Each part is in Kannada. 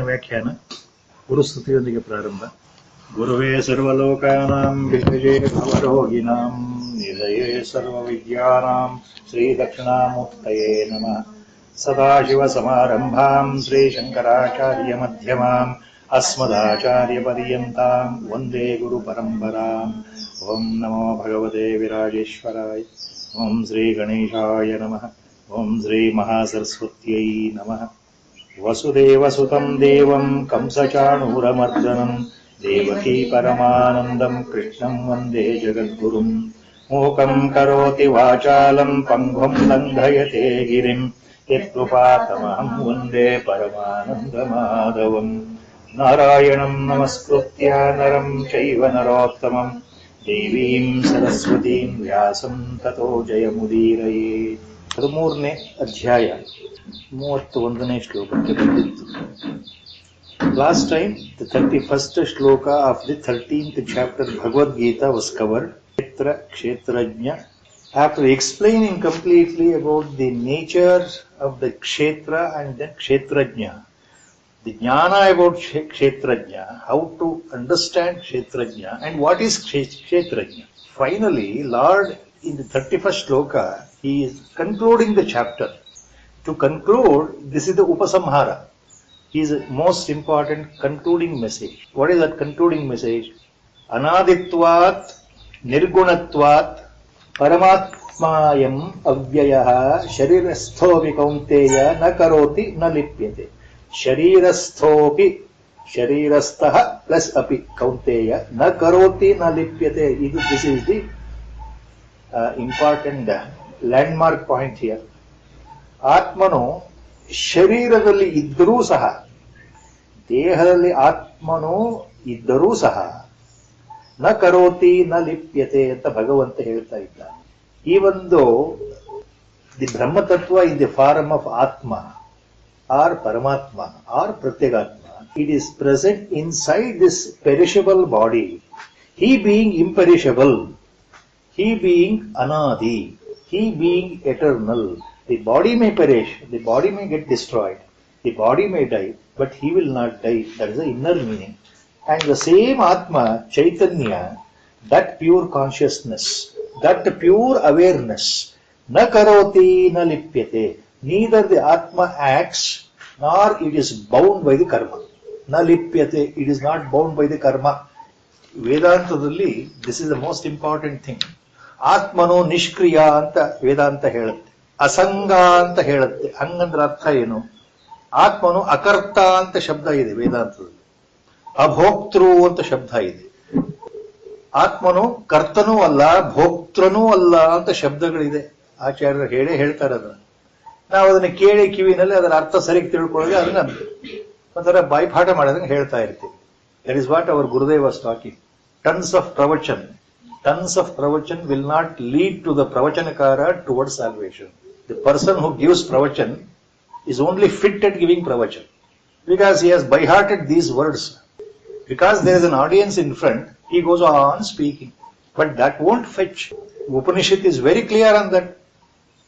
ವ್ಯಾಖ್ಯಾನ ಗುರುಸ್ತುತಿಯೊಂದಿಗೆ ಪ್ರಾರಂಭ. ಗುರುವೇ ಸರ್ವಲೋಕಾನಾಂ ವಿಷಯೇ ಭವರೋಗಿಣಾಂ ನಿಧಯೇ ಸರ್ವವಿದ್ಯಾನಾಂ ಶ್ರೀದಕ್ಷಿಣಾಮೂರ್ತಯೇ ನಮಃ. ಸದಾಶಿವಸಮಾರಂಭಾಂ ಶ್ರೀಶಂಕರಾಚಾರ್ಯಮಧ್ಯಮಾಂ ಅಸ್ಮದಾಚಾರ್ಯಪರ್ಯಂತಾಂ ವಂದೇ ಗುರುಪರಂಪರಾಂ. ಓಂ ನಮೋ ಭಗವತೆ ವಿರಾಜೇಶ್ವರಾಯ. ಓಂ ಶ್ರೀ ಗಣೇಶಾಯ ನಮಃ. ಓಂ ಶ್ರೀ ಮಹಾಸರಸ್ವತ್ಯೈ ನಮಃ. ವಸುದೇವಸುತಂ ದೇವಂ ಕಂಸಚಾಣೂರಮರ್ದನಂ ದೇವಕೀ ಪರಮಾನಂದಂ ಕೃಷ್ಣಂ ವಂದೇ ಜಗದ್ಗುರುಂ. ಮೂಕಂ ಕರೋತಿ ವಾಚಾಲಂ ಪಂಗುಂ ಲಂಘಯತೆ ಗಿರಿಂ ಯತ್ಕೃಪಾತಮಹಂ ವಂದೇ ಪರಮಾನಂದಮಾಧವಂ. ನಾರಾಯಣಂ ನಮಸ್ಕೃತ್ಯ ನರಂ ಚೈವ ನರೋತ್ತಮಂ ದೇವೀಂ ಸರಸ್ವತೀಂ ವ್ಯಾಸಂ ತತೋ ಜಯಮುದೀರಯೇತ್. 13ನೇ ಅಧ್ಯಾಯ 31ನೇ ಶ್ಲೋಕಕ್ಕೆ ಬಂದಿತ್ತು. Last time the 31st shloka of the 13th chapter Bhagavad Gita was covered. Kshetra, Kshetrajna. After explaining completely about the nature of the Kshetra and then Kshetrajna, the jnana about Kshetrajna, how to understand Kshetrajna and what is Kshetrajna. Finally, Lord in the 31st shloka, he is concluding the chapter. To conclude, this is the Upasamhara. His most important concluding message. What is that concluding message? Anaditvat nirgunatvat paramatmayam avyayah sharirasthopi kaunteya na karoti na lipyate. Sharirasthopi sharirastah plus api kaunteya na karoti na lipyate. This is the important landmark point here. ಆತ್ಮನು ಶರೀರದಲ್ಲಿ ಇದ್ದರೂ ಸಹ, ದೇಹದಲ್ಲಿ ಆತ್ಮನು ಇದ್ದರೂ ಸಹ ನ ಕರೋತಿ ನ ಲಿಪ್ಯತೆ ಅಂತ ಭಗವಂತ ಹೇಳ್ತಾ ಇದ್ದಾನೆ. ಈ ಒಂದು the brahmatatva in the form of atma or paramatma or pratyegatma. It is present inside this perishable body. He being imperishable, he being anadi, he being eternal. The body may perish, the body may get destroyed, the body may die, but he will not die. That is the inner meaning. And the same Atma, Chaitanya, that pure consciousness, that pure awareness, na karoti na lipyate. Neither the Atma acts nor it is bound by the karma. Na lipyate, it is not bound by the karma. Vedantadalli, this is the most important thing. ಆತ್ಮನು ನಿಷ್ಕ್ರಿಯ ಅಂತ ವೇದಾಂತ ಹೇಳುತ್ತೆ, ಅಸಂಗ ಅಂತ ಹೇಳುತ್ತೆ. ಹಂಗಂದ್ರೆ ಅರ್ಥ ಏನು? ಆತ್ಮನು ಅಕರ್ತ ಅಂತ ಶಬ್ದ ಇದೆ ವೇದಾಂತದಲ್ಲಿ, ಅಭೋಕ್ತೃ ಅಂತ ಶಬ್ದ ಇದೆ. ಆತ್ಮನು ಕರ್ತನೂ ಅಲ್ಲ ಭೋಕ್ತೃನೂ ಅಲ್ಲ ಅಂತ ಶಬ್ದಗಳಿದೆ. ಆಚಾರ್ಯರು ಹೇಳ್ತಾರೆ ಅದನ್ನ. ನಾವು ಅದನ್ನ ಕೇಳಿ ಕಿವಿನಲ್ಲಿ ಅದರ ಅರ್ಥ ಸರಿಯಾಗಿ ತಿಳ್ಕೊಳ್ಳೋದು, ಅದನ್ನ ಒಂಥರ ಬಾಯ್ಪಾಠ ಮಾಡೋದಂಗೆ ಹೇಳ್ತಾ ಇರ್ತೀವಿ. That is what our Gurudev was talking. Tons of pravachan. Tons of pravachan will not lead to the pravachanakara towards salvation. The person who gives pravachan is only fit at giving pravachan because he has by-hearted these words. Because there is an audience in front, he goes on speaking. But that won't fetch. Upanishad is very clear on that.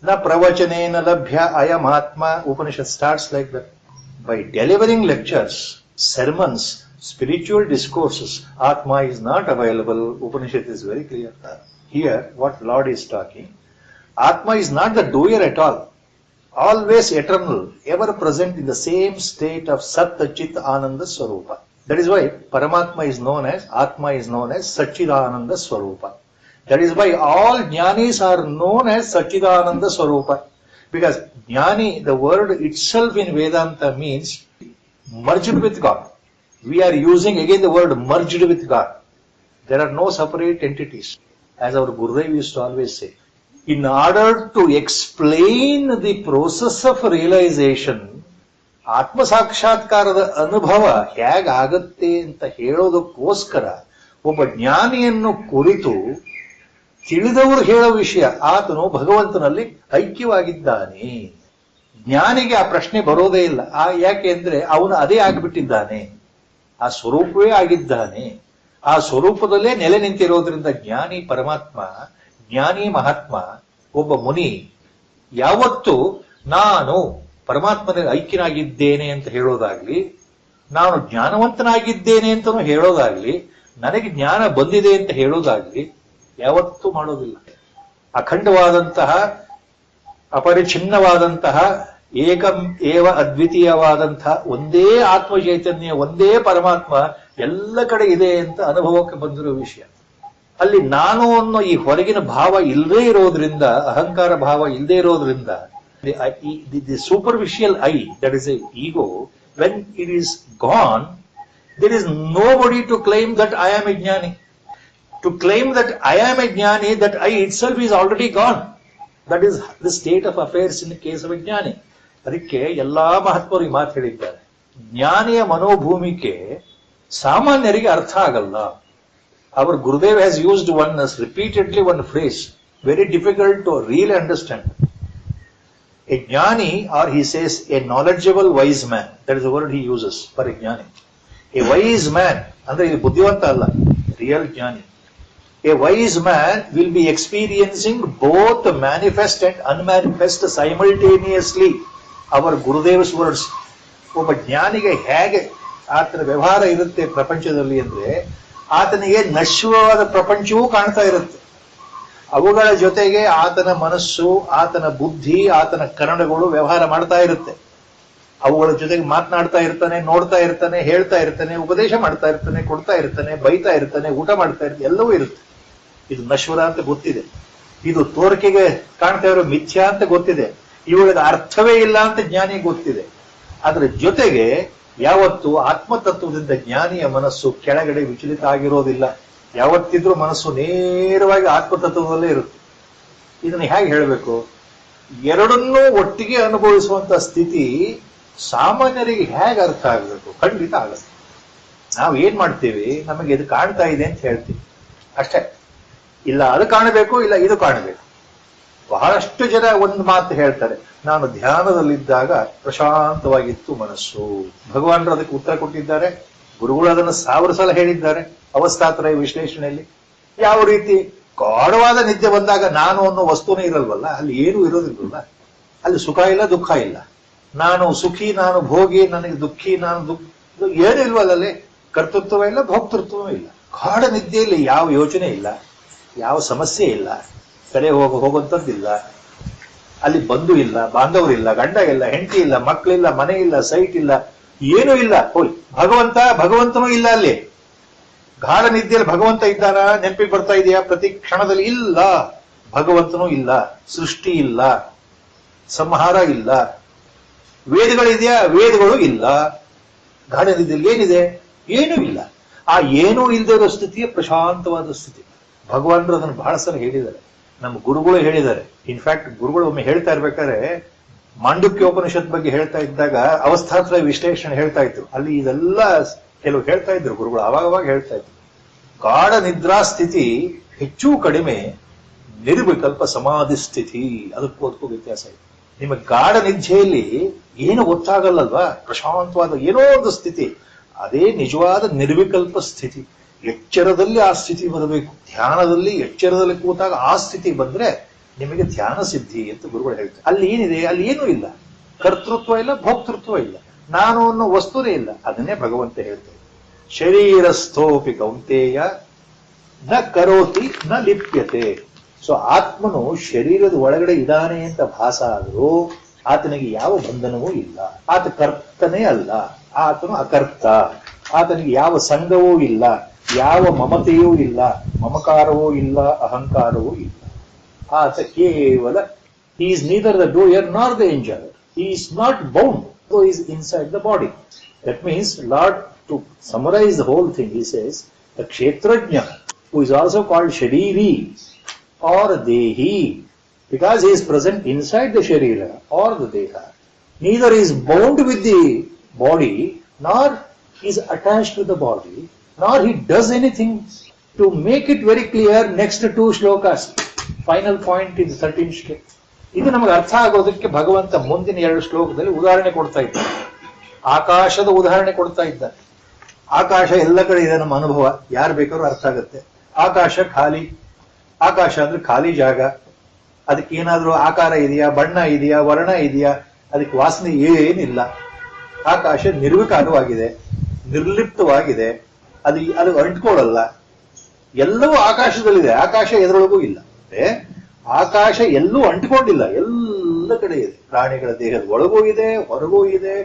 Na pravachanena labhya ayam atma. Upanishad starts like that. By delivering lectures, sermons, spiritual discourses, Atma is not available. Upanishad is very clear. Here, what Lord is talking, Atma is not the doer at all. Always eternal, ever present in the same state of Sat Chit Ananda Swarupa. That is why Paramatma is known as, Atma is known as Satchidananda Swarupa. That is why all Jnanis are known as Satchidananda Swarupa. Because Jnani, the word itself in Vedanta means merged with God. We are using again the word merged with God. There are no separate entities, as our Gurudev used to always say. In order to explain the process of realization, Atma Sakshatkarada ಅನುಭವ ಹೇಗಾಗತ್ತೆ ಅಂತ ಹೇಳೋದಕ್ಕೋಸ್ಕರ ಒಬ್ಬ ಜ್ಞಾನಿಯನ್ನು ಕುರಿತು ತಿಳಿದವರು ಹೇಳೋ ವಿಷಯ, ಆತನು ಭಗವಂತನಲ್ಲಿ ಐಕ್ಯವಾಗಿದ್ದಾನೆ. ಜ್ಞಾನಿಗೆ ಆ ಪ್ರಶ್ನೆ ಬರೋದೇ ಇಲ್ಲ. ಯಾಕೆ ಅಂದ್ರೆ ಅವನು ಅದೇ ಆಗಿಬಿಟ್ಟಿದ್ದಾನೆ, ಆ ಸ್ವರೂಪವೇ ಆಗಿದ್ದಾನೆ. ಆ ಸ್ವರೂಪದಲ್ಲೇ ನೆಲೆ ನಿಂತಿರೋದ್ರಿಂದ ಜ್ಞಾನಿ ಪರಮಾತ್ಮ, ಜ್ಞಾನಿ ಮಹಾತ್ಮ, ಒಬ್ಬ ಮುನಿ ಯಾವತ್ತು ನಾನು ಪರಮಾತ್ಮನಲ್ಲಿ ಐಕ್ಯನಾಗಿದ್ದೇನೆ ಅಂತ ಹೇಳೋದಾಗ್ಲಿ, ನಾನು ಜ್ಞಾನವಂತನಾಗಿದ್ದೇನೆ ಅಂತನೂ ಹೇಳೋದಾಗ್ಲಿ, ನನಗೆ ಜ್ಞಾನ ಬಂದಿದೆ ಅಂತ ಹೇಳೋದಾಗ್ಲಿ ಯಾವತ್ತೂ ಮಾಡೋದಿಲ್ಲ. ಅಖಂಡವಾದಂತಹ, ಅಪರಿಚ್ಛಿನ್ನವಾದಂತಹ, ಏಕಂ ಏವ ಅದ್ವಿತೀಯವಾದಂತಹ ಒಂದೇ ಆತ್ಮ ಚೈತನ್ಯ, ಒಂದೇ ಪರಮಾತ್ಮ ಎಲ್ಲ ಕಡೆ ಇದೆ ಅಂತ ಅನುಭವಕ್ಕೆ ಬಂದಿರೋ ವಿಷಯ. ಅಲ್ಲಿ ನಾನು ಅನ್ನೋ ಈ ಹೊರಗಿನ ಭಾವ ಇಲ್ಲದೇ ಇರೋದ್ರಿಂದ, ಅಹಂಕಾರ ಭಾವ ಇಲ್ಲದೇ ಇರೋದ್ರಿಂದ, the superficial I, that is A ego, when it is gone, there is nobody to claim that I am a jnani. To claim that I am a jnani, that I itself is already gone. That is the state of affairs in the case of a jnani. ಅದಕ್ಕೆ ಎಲ್ಲಾ ಮಹಾತ್ಮರು ಈ ಮಾತು ಹೇಳಿದ್ದಾರೆ. ಜ್ಞಾನಿಯ ಮನೋಭೂಮಿಕೆ ಸಾಮಾನ್ಯರಿಗೆ ಅರ್ಥ ಆಗಲ್ಲ. Our Gurudev has used repeatedly one phrase, very difficult to really understand. A jnani, or he says a knowledgeable wise man, that is the word he uses for a jnani. A wise man, andre idu buddhivanta alla, real jnani. A wise man will be experiencing both manifest and unmanifest simultaneously. Our Gurudev's words. ಒಬ್ಬ ಜ್ಞಾನಿಗೆ ಹೇಗೆ ಆತನ ವ್ಯವಹಾರ ಇರುತ್ತೆ ಪ್ರಪಂಚದಲ್ಲಿ ಅಂದ್ರೆ, ಆತನಿಗೆ ನಶ್ವರವಾದ ಪ್ರಪಂಚವೂ ಕಾಣ್ತಾ ಇರುತ್ತೆ, ಅವುಗಳ ಜೊತೆಗೆ ಆತನ ಮನಸ್ಸು, ಆತನ ಬುದ್ಧಿ, ಆತನ ಕರಣಗಳು ವ್ಯವಹಾರ ಮಾಡ್ತಾ ಇರುತ್ತೆ. ಅವುಗಳ ಜೊತೆಗೆ ಮಾತನಾಡ್ತಾ ಇರ್ತಾನೆ, ನೋಡ್ತಾ ಇರ್ತಾನೆ, ಹೇಳ್ತಾ ಇರ್ತಾನೆ, ಉಪದೇಶ ಮಾಡ್ತಾ ಇರ್ತಾನೆ, ಕೊಡ್ತಾ ಇರ್ತಾನೆ, ಬೈತಾ ಇರ್ತಾನೆ, ಊಟ ಮಾಡ್ತಾ ಇರ್ತಾನೆ, ಎಲ್ಲವೂ ಇರುತ್ತೆ. ಇದು ನಶ್ವರ ಅಂತ ಗೊತ್ತಿದೆ, ಇದು ತೋರಿಕೆಗೆ ಕಾಣ್ತಾ ಇರೋ ಮಿಥ್ಯಾ ಅಂತ ಗೊತ್ತಿದೆ, ಇವುಗಳಿಗೆ ಅರ್ಥವೇ ಇಲ್ಲ ಅಂತ ಜ್ಞಾನಿಗೆ ಗೊತ್ತಿದೆ. ಅದರ ಜೊತೆಗೆ ಯಾವತ್ತು ಆತ್ಮತತ್ವದಿಂದ ಜ್ಞಾನಿಯ ಮನಸ್ಸು ಕೆಳಗಡೆ ವಿಚಲಿತ ಆಗಿರೋದಿಲ್ಲ. ಯಾವತ್ತಿದ್ರೂ ಮನಸ್ಸು ನೇರವಾಗಿ ಆತ್ಮತತ್ವದಲ್ಲೇ ಇರುತ್ತೆ. ಇದನ್ನು ಹೇಗೆ ಹೇಳಬೇಕು? ಎರಡನ್ನೂ ಒಟ್ಟಿಗೆ ಅನುಭವಿಸುವಂತ ಸ್ಥಿತಿ ಸಾಮಾನ್ಯರಿಗೆ ಹೇಗೆ ಅರ್ಥ ಆಗಬೇಕು? ಖಂಡಿತ ಆಗಲ್ಲ. ನಾವು ಏನ್ ಮಾಡ್ತೀವಿ, ನಮಗೆ ಇದು ಕಾಣ್ತಾ ಇದೆ ಅಂತ ಹೇಳ್ತೀವಿ ಅಷ್ಟೇ. ಇಲ್ಲ ಅದು ಕಾಣಬೇಕು, ಇಲ್ಲ ಇದು ಕಾಣಬೇಕು. ಬಹಳಷ್ಟು ಜನ ಒಂದು ಮಾತು ಹೇಳ್ತಾರೆ, ನಾನು ಧ್ಯಾನದಲ್ಲಿದ್ದಾಗ ಪ್ರಶಾಂತವಾಗಿತ್ತು ಮನಸ್ಸು. ಭಗವಾನರು ಅದಕ್ಕೆ ಉತ್ತರ ಕೊಟ್ಟಿದ್ದಾರೆ, ಗುರುಗಳು ಅದನ್ನು 1000 ಸಲ ಹೇಳಿದ್ದಾರೆ ಅವಸ್ಥಾತ್ರಯ ವಿಶ್ಲೇಷಣೆಯಲ್ಲಿ. ಯಾವ ರೀತಿ ಗಾಢವಾದ ನಿದ್ದೆ ಬಂದಾಗ ನಾನು ಅನ್ನೋ ವಸ್ತುನೇ ಇರಲ್ವಲ್ಲ, ಅಲ್ಲಿ ಏನೂ ಇರೋದಿಲ್ವಲ್ಲ, ಅಲ್ಲಿ ಸುಖ ಇಲ್ಲ, ದುಃಖ ಇಲ್ಲ. ನಾನು ಸುಖಿ, ನಾನು ಭೋಗಿ, ನನಗೆ ದುಃಖಿ, ನಾನು ಏನೂ ಇಲ್ವಲ್ಲ, ಅಲ್ಲಿ ಕರ್ತೃತ್ವ ಇಲ್ಲ, ಭೋಕ್ತೃತ್ವವೂ ಇಲ್ಲ. ಗಾಢ ನಿದ್ದೆಯಲ್ಲಿ ಯಾವ ಯೋಚನೆ ಇಲ್ಲ, ಯಾವ ಸಮಸ್ಯೆ ಇಲ್ಲ, ಕಡೆ ಹೋಗುವಂಥದ್ದಿಲ್ಲ. ಅಲ್ಲಿ ಬಂಧು ಇಲ್ಲ, ಬಾಂಧವರಿಲ್ಲ, ಗಂಡ ಇಲ್ಲ, ಹೆಂಡತಿ ಇಲ್ಲ, ಮಕ್ಕಳಿಲ್ಲ, ಮನೆ ಇಲ್ಲ, ಸೈಟ್ ಇಲ್ಲ, ಏನೂ ಇಲ್ಲ. ಹೋಯ್ ಭಗವಂತನೂ ಇಲ್ಲ ಅಲ್ಲಿ. ಗಾಢ ನಿದ್ದೆಯಲ್ಲಿ ಭಗವಂತ ಇದ್ದಾನ ನೆನಪಿಗೆ ಬರ್ತಾ ಇದೆಯಾ? ಪ್ರತಿ ಕ್ಷಣದಲ್ಲಿ ಇಲ್ಲ. ಭಗವಂತನೂ ಇಲ್ಲ, ಸೃಷ್ಟಿ ಇಲ್ಲ, ಸಂಹಾರ ಇಲ್ಲ, ವೇದಗಳಿದೆಯಾ? ವೇದಗಳು ಇಲ್ಲ. ಗಾಢ ನಿದ್ದೆಯಲ್ಲಿ ಏನಿದೆ? ಏನೂ ಇಲ್ಲ. ಆ ಏನೂ ಇಲ್ಲದೆ ಇರೋ ಸ್ಥಿತಿಯೇ ಪ್ರಶಾಂತವಾದ ಸ್ಥಿತಿ. ಭಗವಾನರು ಅದನ್ನು ಬಹಳ ಸಲ ಹೇಳಿದ್ದಾರೆ, ನಮ್ಮ ಗುರುಗಳು ಹೇಳಿದ್ದಾರೆ. ಇನ್ಫ್ಯಾಕ್ಟ್ ಗುರುಗಳು ಒಮ್ಮೆ ಹೇಳ್ತಾ ಇರ್ಬೇಕಾದ್ರೆ ಮಾಂಡುಕ್ಯೋಪನಿಷತ್ ಬಗ್ಗೆ ಹೇಳ್ತಾ ಇದ್ದಾಗ ಅವಸ್ಥಾತ್ರಯ ವಿಶ್ಲೇಷಣೆ ಹೇಳ್ತಾ ಇದ್ರು. ಅಲ್ಲಿ ಇದೆಲ್ಲ ಕೆಲವು ಹೇಳ್ತಾ ಇದ್ರು ಗುರುಗಳು, ಅವಾಗವಾಗ ಹೇಳ್ತಾ ಇದ್ರು. ಗಾಢ ನಿದ್ರಾ ಸ್ಥಿತಿ ಹೆಚ್ಚು ಕಡಿಮೆ ನಿರ್ವಿಕಲ್ಪ ಸಮಾಧಿ ಸ್ಥಿತಿ, ಅದಕ್ಕೂ ವ್ಯತ್ಯಾಸ ಇದೆ. ನಿಮಗೆ ಗಾಢ ನಿದ್ರೆಯಲ್ಲಿ ಏನು ಗೊತ್ತಾಗಲ್ಲಲ್ವಾ, ಪ್ರಶಾಂತವಾದ ಏನೋ ಒಂದು ಸ್ಥಿತಿ, ಅದೇ ನಿಜವಾದ ನಿರ್ವಿಕಲ್ಪ ಸ್ಥಿತಿ. ಎಚ್ಚರದಲ್ಲಿ ಆ ಸ್ಥಿತಿ ಬರಬೇಕು. ಧ್ಯಾನದಲ್ಲಿ ಎಚ್ಚರದಲ್ಲಿ ಕೂತಾಗ ಆ ಸ್ಥಿತಿ ಬಂದ್ರೆ ನಿಮಗೆ ಧ್ಯಾನ ಸಿದ್ಧಿ ಅಂತ ಗುರುಗಳು ಹೇಳ್ತಾರೆ. ಅಲ್ಲಿ ಏನಿದೆ? ಅಲ್ಲಿ ಏನೂ ಇಲ್ಲ, ಕರ್ತೃತ್ವ ಇಲ್ಲ, ಭೋಕ್ತೃತ್ವ ಇಲ್ಲ, ನಾನು ಅನ್ನೋ ವಸ್ತುನೇ ಇಲ್ಲ. ಅದನ್ನೇ ಭಗವಂತ ಹೇಳ್ತಾರೆ, ಶರೀರಸ್ಥೋಪಿ ಕೌಂತೇಯ ನ ಕರೋತಿ ನ ಲಿಪ್ಯತೆ. ಸೊ ಆತ್ಮನು ಶರೀರದ ಒಳಗಡೆ ಇದ್ದಾನೆ ಅಂತ ಭಾಸ ಆದರೂ ಆತನಿಗೆ ಯಾವ ಬಂಧನವೂ ಇಲ್ಲ. ಆತ ಕರ್ತನೇ ಅಲ್ಲ, ಆತನು ಅಕರ್ತ. ಆತನಿಗೆ ಯಾವ ಸಂಘವೂ ಇಲ್ಲ, ಯಾವ ಮಮತೆಯೂ ಇಲ್ಲ, ಮಮಕಾರವೂ ಇಲ್ಲ, ಅಹಂಕಾರವೂ ಇಲ್ಲ. ಆತ ಕೇವಲ he is neither the doer nor the enjoyer. He is not bound, though he is inside the body. That means, Lord, to summarize the whole thing, he says, the kshetrajna, who is also called shariri or dehi, because he is present inside the sharira or the deha, neither is bound with the body, nor is attached to the body, nor he does anything. To make it very clear, next 2 shlokas, final point in the 13th shloka. ಇದು ನಮಗೆ ಅರ್ಥ ಆಗೋದಕ್ಕೆ ಭಗವಂತ ಮುಂದಿನ 2 ಶ್ಲೋಕದಲ್ಲಿ ಉದಾಹರಣೆ ಕೊಡ್ತಾ ಇದ್ದಾರೆ. ಆಕಾಶದ ಉದಾಹರಣೆ ಕೊಡ್ತಾ ಇದ್ದಾರೆ. ಆಕಾಶ ಎಲ್ಲ ಕಡೆ ಇದೆ, ನಮ್ಮ ಅನುಭವ, ಯಾರು ಬೇಕಾದ್ರೂ ಅರ್ಥ ಆಗುತ್ತೆ. ಆಕಾಶ ಖಾಲಿ, ಆಕಾಶ ಅಂದ್ರೆ ಖಾಲಿ ಜಾಗ. ಅದಕ್ಕೆ ಏನಾದ್ರೂ ಆಕಾರ ಇದೆಯಾ, ಬಣ್ಣ ಇದೆಯಾ, ವರ್ಣ ಇದೆಯಾ, ಅದಕ್ಕೆ ವಾಸನೆ ಏನಿಲ್ಲ. ಆಕಾಶ ನಿರ್ವಿಕಾರವಾಗಿದೆ. ನಿರ್ಲಿಪ್ತವಾಗಿದೆ, ಅದು ಅಂಟ್ಕೊಳ್ಳಲ್ಲ. ಎಲ್ಲವೂ ಆಕಾಶದಲ್ಲಿದೆ, ಆಕಾಶ ಎದರೊಳಗೂ ಇಲ್ಲ. ಆಕಾಶ ಎಲ್ಲೂ ಅಂಟಿಕೊಂಡಿಲ್ಲ, ಎಲ್ಲ ಕಡೆ ಇದೆ. ಪ್ರಾಣಿಗಳ ದೇಹದ ಒಳಗೂ ಇದೆ, ಹೊರಗೂ ಇದೆ,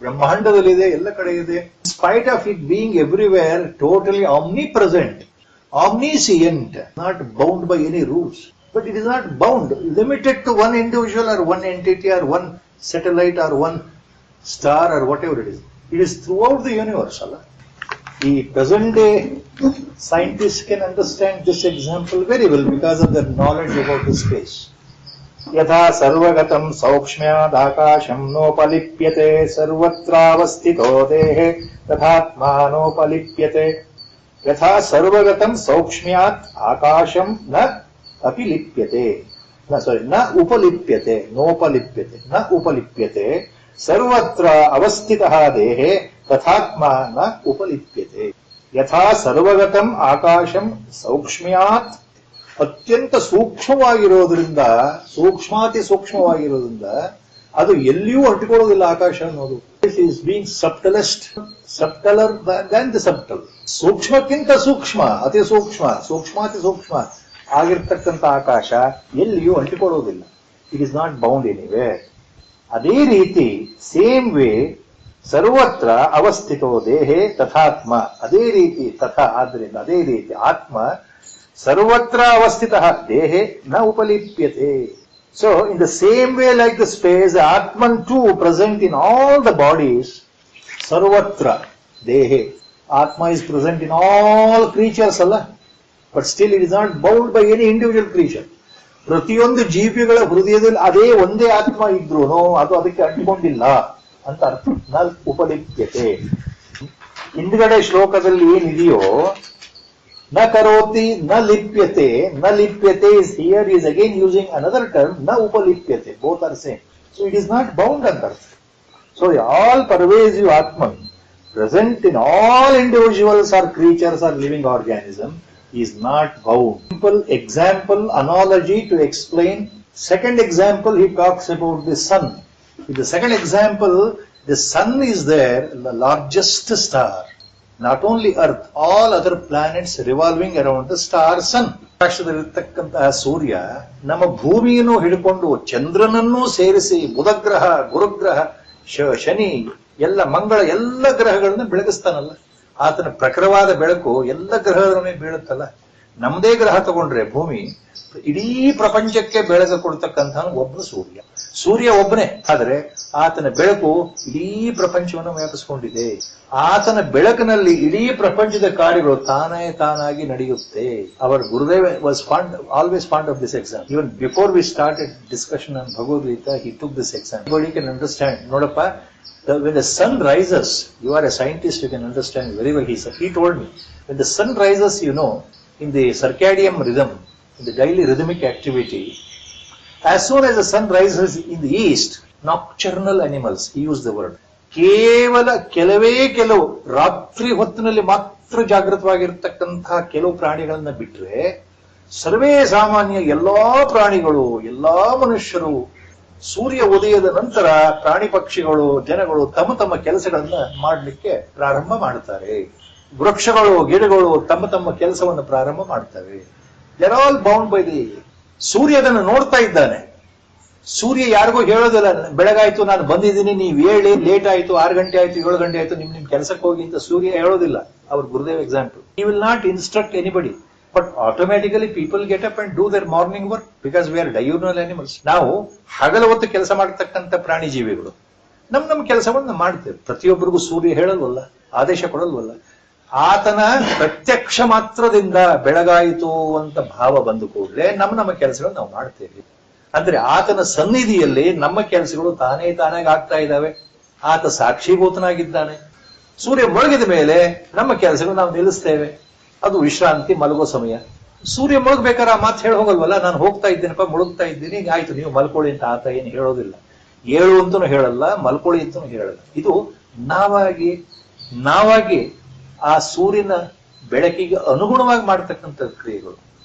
ಬ್ರಹ್ಮಾಂಡದಲ್ಲಿದೆ, ಎಲ್ಲ ಕಡೆ ಇದೆ. Spite of it being everywhere, totally omnipresent, omniscient, not bound by any rules. But it is not bound, limited to one individual or one entity or one satellite or one star or whatever it is. It is throughout the universe. The present day scientists can understand this example very well because of their knowledge about the space. यथा सर्वगतं सौक्ष्म्यादाकाशं नोपलिप्यते सर्वत्रावस्थितो देहे तथात्मानोपलिप्यते. यथा सर्वगतं सौक्ष्म्यात् आकाशं न अपि लिप्यते, न उपलिप्यते, नोपलिप्यते, न उपलिप्यते, सर्वत्र अवस्थितः देहे तथात्मा न उपलिप्यते. यथा सर्वगतं आकाशं सौक्ष्म्यात् ಅತ್ಯಂತ ಸೂಕ್ಷ್ಮವಾಗಿರೋದ್ರಿಂದ, ಸೂಕ್ಷ್ಮಾತಿ ಸೂಕ್ಷ್ಮವಾಗಿರೋದ್ರಿಂದ ಅದು ಎಲ್ಲಿಯೂ ಅಂಟಿಕೊಳ್ಳೋದಿಲ್ಲ ಆಕಾಶ ಅನ್ನೋದು. It is being subtler than the subtle. ಸೂಕ್ಷ್ಮಕ್ಕಿಂತ ಸೂಕ್ಷ್ಮ, ಅತಿ ಸೂಕ್ಷ್ಮ, ಸೂಕ್ಷ್ಮಾತಿ ಸೂಕ್ಷ್ಮ ಆಗಿರ್ತಕ್ಕಂಥ ಆಕಾಶ ಎಲ್ಲಿಯೂ ಅಂಟಿಕೊಳ್ಳೋದಿಲ್ಲ. It is not bound anyway. ಅದೇ ರೀತಿ ಸೇಮ್ ವೇ ಸರ್ವತ್ರ ಅವಸ್ಥಿತೋ ದೇಹೇ ತಥಾತ್ಮ. ಅದೇ ರೀತಿ ತಥಾ, ಆದ್ದರಿಂದ ಅದೇ ರೀತಿ ಆತ್ಮ ಸರ್ವತ್ರ ಅವಸ್ಥಿತಃ ದೇಹೇ ನ ಉಪಲಿಪ್ಯತೆ. So, in the same way like the space, Atman too present in all the bodies, sarvatra, dehe. Atma is present in all creatures, Allah. But still it is not bound by any individual creature. ಪ್ರತಿಯೊಂದು ಜೀವಿಗಳ ಹೃದಯದಲ್ಲಿ ಅದೇ ಒಂದೇ ಆತ್ಮ ಇದ್ರು ಅದು ಅದಕ್ಕೆ ಅಂಟಿಕೊಂಡಿಲ್ಲ ಅಂತ ಅರ್ಥ. ನ ಉಪಲಿಪ್ಯತೆ. ಹಿಂದ್ಗಡೆ ಶ್ಲೋಕದಲ್ಲಿ ಏನಿದೆಯೋ ನ ಕರೋತಿ ನ ಲಿಪ್ಯತೆ, ನ ಲಿಪ್ಯತೆ is here is again using another term, ನ ಉಪಲಿಪ್ಯತೆ. Both are same. So it is not bound ಅಂತ ಅರ್ಥ. So the all pervasive Atman present in all individuals or creatures or living organism is not bound. Simple example, analogy to explain. Second example, he talks about the sun. In the second example, the sun is there, the largest star. Not only Earth, all other planets revolving around the star sun. ಆಕಾಶದಲ್ಲಿರ್ತಕ್ಕಂತಹ ಸೂರ್ಯ ನಮ್ಮ ಭೂಮಿಯನ್ನು ಹಿಡ್ಕೊಂಡು ಚಂದ್ರನನ್ನೂ ಸೇರಿಸಿ ಬುಧಗ್ರಹ, ಗುರುಗ್ರಹ, ಶನಿ, ಎಲ್ಲ ಮಂಗಳ, ಎಲ್ಲ ಗ್ರಹಗಳನ್ನ ಬೆಳಗಿಸ್ತಾನಲ್ಲ. ಆತನ ಪ್ರಖರವಾದ ಬೆಳಕು ಎಲ್ಲ ಗ್ರಹಗಳ ಮೇಲೆ ಬೀಳುತ್ತಲ್ಲ. ನಮ್ಮದೇ ಗ್ರಹ ತಗೊಂಡ್ರೆ ಭೂಮಿ, ಇಡೀ ಪ್ರಪಂಚಕ್ಕೆ ಬೆಳಕು ಕೊಡ್ತಕ್ಕಂಥ ಒಬ್ಬನು ಸೂರ್ಯ. ಸೂರ್ಯ ಒಬ್ಬನೇ, ಆದರೆ ಆತನ ಬೆಳಕು ಇಡೀ ಪ್ರಪಂಚವನ್ನು ವ್ಯಾಪಿಸಿಕೊಂಡಿದೆ. ಆತನ ಬೆಳಕಿನಲ್ಲಿ ಇಡೀ ಪ್ರಪಂಚದ ಕಾರ್ಯಗಳು ತಾನಾಗಿ ನಡೆಯುತ್ತೆ. Our Gurudev was always fond of this exam. Even before we started discussion on Bhagavadgita, he took this exam. Everybody can understand. ನೋಡಪ್ಪ, when the sun rises, you are a scientist, you can understand very well. He told me, when the sun rises, in the circadian rhythm, in the daily rhythmic activity, as soon as the sun rises in the east, nocturnal animals, he used the word, ಕೇವಲ ಕೆಲವು ರಾತ್ರಿ ಹೊತ್ತಿನಲ್ಲಿ ಮಾತ್ರ ಜಾಗೃತವಾಗಿರ್ತಕ್ಕಂತಹ ಕೆಲವು ಪ್ರಾಣಿಗಳನ್ನ ಬಿಟ್ರೆ ಸರ್ವೇ ಸಾಮಾನ್ಯ ಎಲ್ಲಾ ಪ್ರಾಣಿಗಳು, ಎಲ್ಲಾ ಮನುಷ್ಯರು ಸೂರ್ಯ ಉದಯದ ನಂತರ ಪ್ರಾಣಿ ಪಕ್ಷಿಗಳು, ಜನಗಳು ತಮ್ಮ ತಮ್ಮ ಕೆಲಸಗಳನ್ನ ಮಾಡಲಿಕ್ಕೆ ಪ್ರಾರಂಭ ಮಾಡ್ತಾರೆ. ವೃಕ್ಷಗಳು, ಗಿಡಗಳು ತಮ್ಮ ತಮ್ಮ ಕೆಲಸವನ್ನು ಪ್ರಾರಂಭ ಮಾಡ್ತವೆ. They are all bound by the. ಸೂರ್ಯ ಅದನ್ನು ನೋಡ್ತಾ ಇದ್ದಾನೆ. ಸೂರ್ಯ ಯಾರಿಗೂ ಹೇಳೋದಿಲ್ಲ, ಬೆಳಗಾಯ್ತು ನಾನು ಬಂದಿದ್ದೀನಿ, ನೀವು ಹೇಳಿ, ಲೇಟ್ ಆಯ್ತು, 6 ಗಂಟೆ ಆಯ್ತು, 7 ಗಂಟೆ ಆಯ್ತು, ನಿಮ್ ಕೆಲಸಕ್ಕೆ ಹೋಗಿ ಅಂತ ಸೂರ್ಯ ಹೇಳೋದಿಲ್ಲ. ಅವ್ರ Gurudev example. He will not instruct anybody, but automatically people get up and do their morning work because we are diurnal animals. ನಾವು ಹಗಲ ಹೊತ್ತು ಕೆಲಸ ಮಾಡತಕ್ಕಂಥ ಪ್ರಾಣಿ ಜೀವಿಗಳು ನಮ್ಮ ಕೆಲಸವನ್ನು ಮಾಡ್ತೇವೆ. ಪ್ರತಿಯೊಬ್ಬರಿಗೂ ಸೂರ್ಯ ಹೇಳಲ್ವಲ್ಲ, ಆದೇಶ ಕೊಡಲ್ವಲ್ಲ. ಆತನ ಪ್ರತ್ಯಕ್ಷ ಮಾತ್ರದಿಂದ ಬೆಳಗಾಯಿತು ಅಂತ ಭಾವ ಬಂದು ಕೂಡಲೇ ನಮ್ಮ ಕೆಲಸಗಳು ನಾವು ಮಾಡ್ತೇವೆ. ಅಂದ್ರೆ ಆತನ ಸನ್ನಿಧಿಯಲ್ಲಿ ನಮ್ಮ ಕೆಲಸಗಳು ತಾನಾಗಿ ಆಗ್ತಾ ಇದ್ದಾವೆ. ಆತ ಸಾಕ್ಷೀಭೂತನಾಗಿದ್ದಾನೆ. ಸೂರ್ಯ ಮುಳುಗಿದ ಮೇಲೆ ನಮ್ಮ ಕೆಲಸಗಳು ನಾವು ನಿಲ್ಲಿಸ್ತೇವೆ. ಅದು ವಿಶ್ರಾಂತಿ, ಮಲಗೋ ಸಮಯ. ಸೂರ್ಯ ಮುಳುಗ್ಬೇಕಾದ್ರೆ ಆ ಮಾತು ಹೇಳಿ ಹೋಗಲ್ವಲ್ಲ, ನಾನು ಹೋಗ್ತಾ ಇದ್ದೇನಪ್ಪ, ಮುಳುಗ್ತಾ ಇದ್ದೀನಿ, ಆಯ್ತು ನೀವು ಮಲ್ಕೊಳ್ಳಿ ಅಂತ ಆತ ಏನು ಹೇಳೋದಿಲ್ಲ. ಏಳು ಅಂತನೂ ಹೇಳಲ್ಲ, ಮಲ್ಕೊಳ್ಳಿ ಅಂತನೂ ಹೇಳಲ್ಲ. ಇದು ನಾವಾಗಿ ಆ ಸೂರ್ಯನ ಬೆಳಕಿಗೆ ಅನುಗುಣವಾಗಿ ಮಾಡ್ತಕ್ಕಂಥ ಕ್ರಿಯೆಗಳು.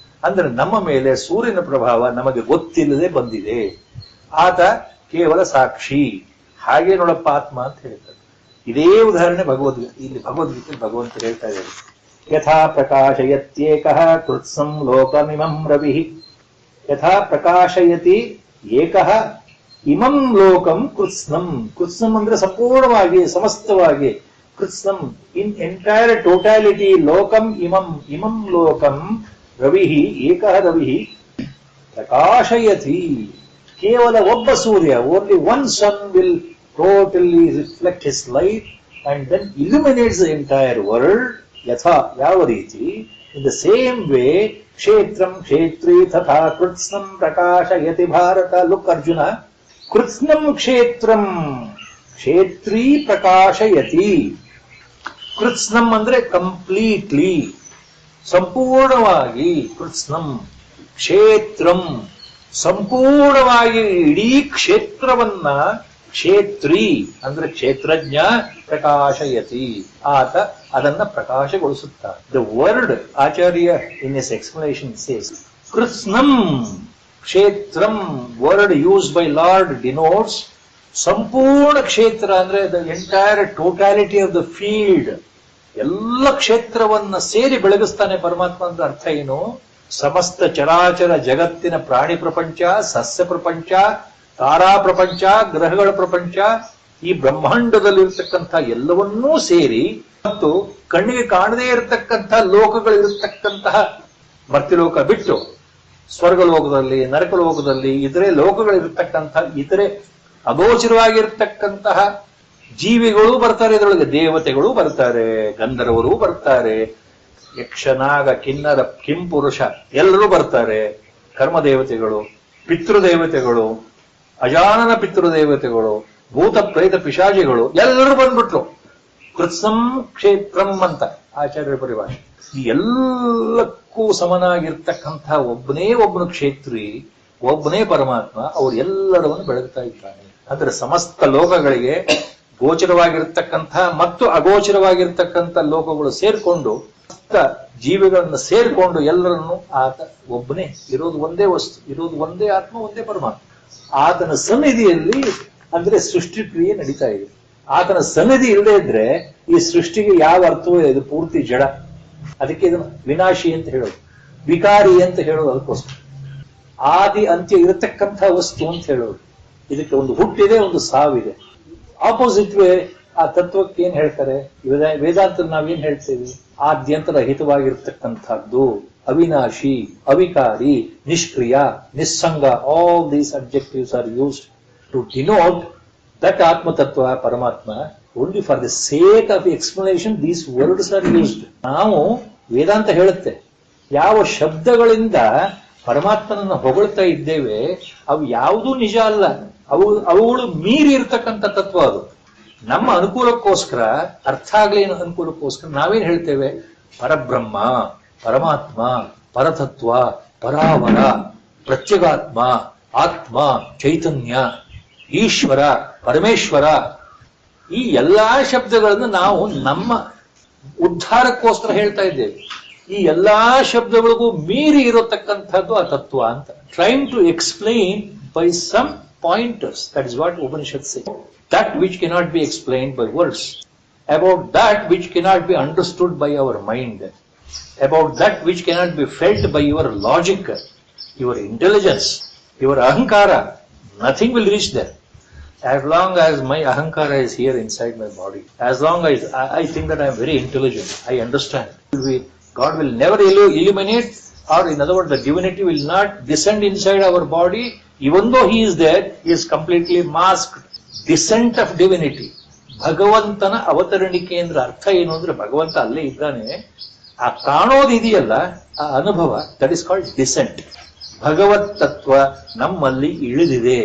ಅಂದ್ರೆ ನಮ್ಮ ಮೇಲೆ ಸೂರ್ಯನ ಪ್ರಭಾವ ನಮಗೆ ಗೊತ್ತಿಲ್ಲದೆ ಬಂದಿದೆ. ಆತ ಕೇವಲ ಸಾಕ್ಷಿ. ಹಾಗೆ ನೋಡಪ್ಪ ಆತ್ಮ ಅಂತ ಹೇಳ್ತಾರೆ. ಇದೇ ಉದಾಹರಣೆ ಇಲ್ಲಿ ಭಗವದ್ಗೀತೆ ಭಗವಂತರು ಹೇಳ್ತಾ ಇದ್ದಾರೆ. ಯಥಾ ಪ್ರಕಾಶಯತ್ಯೇಕಃ ಕೃತ್ಸಂ ಲೋಕಮಿಮಂ ರವಿಃ ಯಥಾ ಪ್ರಕಾಶಯತಿ ಏಕಃ ಇಮಂ ಲೋಕಂ ಕೃತ್ಸ್ನಂ. ಕೃತ್ಸ್ನಂ ಅಂದ್ರೆ ಸಂಪೂರ್ಣವಾಗಿ ಸಮಸ್ತವಾಗಿ, ಕೃತ್ಸ್ನಂ ಇನ್ ಎಂಟೈರ್ ಟೋಟಾಲಿಟಿ, ಲೋಕಂ ಇಮಂ ಲೋಕಂ ರವಿಃ ಏಕಃ ರವಿಃ ಪ್ರಕಾಶಯತಿ. ಕೇವಲ ಒಬ್ಬ ಸೂರ್ಯ, only one sun will totally reflect his light and then illuminates the entire world. ಯಥಾ ಯಾವ ರೀತಿ, ಇನ್ ದ ಸೇಮ್ ವೇ ಕ್ಷೇತ್ರಂ ಕ್ಷೇತ್ರೀ ತಥಾ ಕೃತ್ಸ್ನಂ ಪ್ರಕಾಶಯತಿ ಭಾರತ. ಲುಕ್ ಅರ್ಜುನ, ಕೃತ್ಸ್ನಂ ಕ್ಷೇತ್ರಂ ಕ್ಷೇತ್ರೀ ಪ್ರಕಾಶಯತಿ. ಕೃತ್ಸ್ನಂ ಅಂದ್ರೆ ಕಂಪ್ಲೀಟ್ಲಿ, ಸಂಪೂರ್ಣವಾಗಿ. ಕೃತ್ಸ್ನಂ ಕ್ಷೇತ್ರಂ ಸಂಪೂರ್ಣವಾಗಿ ಇಡೀ ಕ್ಷೇತ್ರವನ್ನ, ಕ್ಷೇತ್ರಿ ಅಂದ್ರೆ ಕ್ಷೇತ್ರಜ್ಞ, ಪ್ರಕಾಶಯತಿ ಆತ ಅದನ್ನ ಪ್ರಕಾಶಗೊಳಿಸುತ್ತಾರೆ. The word Acharya in his explanation says ಕೃತ್ಸ್ನಂ ಕ್ಷೇತ್ರಂ. Word use by Lord denotes ಸಂಪೂರ್ಣ ಕ್ಷೇತ್ರ ಅಂದ್ರೆ the entire totality of the field. ಎಲ್ಲ ಕ್ಷೇತ್ರವನ್ನ ಸೇರಿ ಬೆಳಗಿಸ್ತಾನೆ ಪರಮಾತ್ಮ ಅಂದ್ರೆ ಅರ್ಥ ಏನು? ಸಮಸ್ತ ಚರಾಚರ ಜಗತ್ತಿನ ಪ್ರಾಣಿ ಪ್ರಪಂಚ, ಸಸ್ಯ ಪ್ರಪಂಚ, ತಾರಾ ಪ್ರಪಂಚ, ಗ್ರಹಗಳ ಪ್ರಪಂಚ, ಈ ಬ್ರಹ್ಮಾಂಡದಲ್ಲಿರ್ತಕ್ಕಂಥ ಎಲ್ಲವನ್ನೂ ಸೇರಿ, ಮತ್ತು ಕಣ್ಣಿಗೆ ಕಾಣದೇ ಇರತಕ್ಕಂಥ ಲೋಕಗಳಿರತಕ್ಕಂತಹ ಮರ್ತ್ಯಲೋಕ ಬಿಟ್ಟು ಸ್ವರ್ಗಲೋಕದಲ್ಲಿ, ನರಕಲೋಕದಲ್ಲಿ ಇತರೆ ಲೋಕಗಳಿರತಕ್ಕಂಥ ಇತರೆ ಅಗೋಚರವಾಗಿರ್ತಕ್ಕಂತಹ ಜೀವಿಗಳು ಬರ್ತಾರೆ, ಇದರೊಳಗೆ ದೇವತೆಗಳು ಬರ್ತಾರೆ, ಗಂಧರ್ವರು ಬರ್ತಾರೆ, ಯಕ್ಷನಾಗ ಕಿನ್ನರ ಕಿಂಪುರುಷ ಎಲ್ಲರೂ ಬರ್ತಾರೆ, ಕರ್ಮದೇವತೆಗಳು, ಪಿತೃದೇವತೆಗಳು, ಅಜಾನನ ಪಿತೃದೇವತೆಗಳು, ಭೂತ ಪ್ರೇತ ಪಿಶಾಚಿಗಳು ಎಲ್ಲರೂ ಬಂದ್ಬಿಟ್ರು. ಕೃತ್ಸ್ನಂ ಕ್ಷೇತ್ರಂ ಅಂತ ಆಚಾರ್ಯರ ಪರಿಭಾಷೆ. ಈ ಎಲ್ಲಕ್ಕೂ ಸಮನಾಗಿರ್ತಕ್ಕಂಥ ಒಬ್ಬನು ಕ್ಷೇತ್ರಿ, ಒಬ್ಬನೇ ಪರಮಾತ್ಮ, ಅವರು ಎಲ್ಲರನ್ನು ಬೆಳಗ್ತಾ ಇದ್ದಾನೆ. ಅಂದ್ರೆ ಸಮಸ್ತ ಲೋಕಗಳಿಗೆ ಗೋಚರವಾಗಿರ್ತಕ್ಕಂಥ ಮತ್ತು ಅಗೋಚರವಾಗಿರ್ತಕ್ಕಂಥ ಲೋಕಗಳು ಸೇರ್ಕೊಂಡು, ಜೀವಿಗಳನ್ನು ಸೇರ್ಕೊಂಡು ಎಲ್ಲರನ್ನು ಆತ ಒಬ್ಬನೇ. ಇರೋದು ಒಂದೇ ವಸ್ತು, ಇರೋದು ಒಂದೇ ಆತ್ಮ, ಒಂದೇ ಪರಮಾತ್ಮ. ಆತನ ಸನ್ನಿಧಿಯಲ್ಲಿ ಅಂದ್ರೆ ಸೃಷ್ಟಿ ಕ್ರಿಯೆ ನಡೀತಾ ಇದೆ. ಆತನ ಸನ್ನಿಧಿ ಇಲ್ಲದೆ ಇದ್ರೆ ಈ ಸೃಷ್ಟಿಗೆ ಯಾವ ಅರ್ಥವೂ ಇದು ಪೂರ್ತಿ ಜಡ. ಅದಕ್ಕೆ ಇದನ್ನು ವಿನಾಶಿ ಅಂತ ಹೇಳೋದು, ವಿಕಾರಿ ಅಂತ ಹೇಳೋದು. ಅದಕ್ಕೋಸ್ಕರ ಆದಿ ಅಂತ್ಯ ಇರತಕ್ಕಂಥ ವಸ್ತು ಅಂತ ಹೇಳೋದು. ಇದಕ್ಕೆ ಒಂದು ಹುಟ್ಟಿದೆ, ಒಂದು ಸಾವಿದೆ. ಆಪೋಸಿಟ್ ವೇ ಆ ತತ್ವಕ್ಕೆ ಏನ್ ಹೇಳ್ತಾರೆ ವೇದಾಂತ? ನಾವೇನ್ ಹೇಳ್ತೇವೆ? ಆದ್ಯಂತ ರಹಿತವಾಗಿರ್ತಕ್ಕಂಥದ್ದು, ಅವಿನಾಶಿ, ಅವಿಕಾರಿ, ನಿಷ್ಕ್ರಿಯ, ನಿಸ್ಸಂಗ. All these objectives are used to denote that atma tatva paramatma. Only for the sake of explanation these words are used. ನಾವು ವೇದಾಂತ ಹೇಳುತ್ತೆ ಯಾವ ಶಬ್ದಗಳಿಂದ ಪರಮಾತ್ಮನನ್ನು ಹೊಗಳ್ತಾ ಇದ್ದೇವೆ ಅವು ಯಾವುದೂ ನಿಜ ಅಲ್ಲ. ಅವುಗಳು ಮೀರಿ ಇರ್ತಕ್ಕಂಥ ತತ್ವ ಅದು. ನಮ್ಮ ಅನುಕೂಲಕ್ಕೋಸ್ಕರ, ಅರ್ಥ ಆಗ್ಲಿ ಅನುಕೂಲಕ್ಕೋಸ್ಕರ ನಾವೇನ್ ಹೇಳ್ತೇವೆ? ಪರಬ್ರಹ್ಮ, ಪರಮಾತ್ಮ, ಪರತತ್ವ, ಪರಾವರ, ಪ್ರತ್ಯಗಾತ್ಮ, ಆತ್ಮ, ಚೈತನ್ಯ, ಈಶ್ವರ, ಪರಮೇಶ್ವರ. ಈ ಎಲ್ಲಾ ಶಬ್ದಗಳನ್ನು ನಾವು ನಮ್ಮ ಉದ್ಧಾರಕ್ಕೋಸ್ಕರ ಹೇಳ್ತಾ ಇದ್ದೇವೆ. ಈ ಎಲ್ಲಾ ಶಬ್ದಗಳಿಗೂ ಮೀರಿ ಇರತಕ್ಕಂಥದ್ದು ಆ ತತ್ವ ಅಂತ. Trying to explain by some pointers. That is what Upanishad say. That which cannot be explained by words. About that which cannot be understood by our mind. About that which cannot be felt by your logic, your intelligence, your ahankara. Nothing will reach there. As long as my ahankara is here inside my body, as long as I think that I am very intelligent, I understand. God will never illuminate, or in other words, the divinity will not descend inside our body. Even though he is there, he is completely masked. Descent of divinity. ಭಗವಂತನ ಅವತರಣಿಕೆ ಅಂದ್ರೆ ಅರ್ಥ ಏನು ಅಂದ್ರೆ ಭಗವಂತ ಅಲ್ಲೇ ಇದ್ದಾನೆ, ಆ ಕಾಣೋದಿದೆಯಲ್ಲ ಆ ಅನುಭವ, ದಟ್ ಇಸ್ ಕಾಲ್ಡ್ ಡಿಸೆಂಟ್. ಭಗವತ್ ತತ್ವ ನಮ್ಮಲ್ಲಿ ಇಳಿದಿದೆ.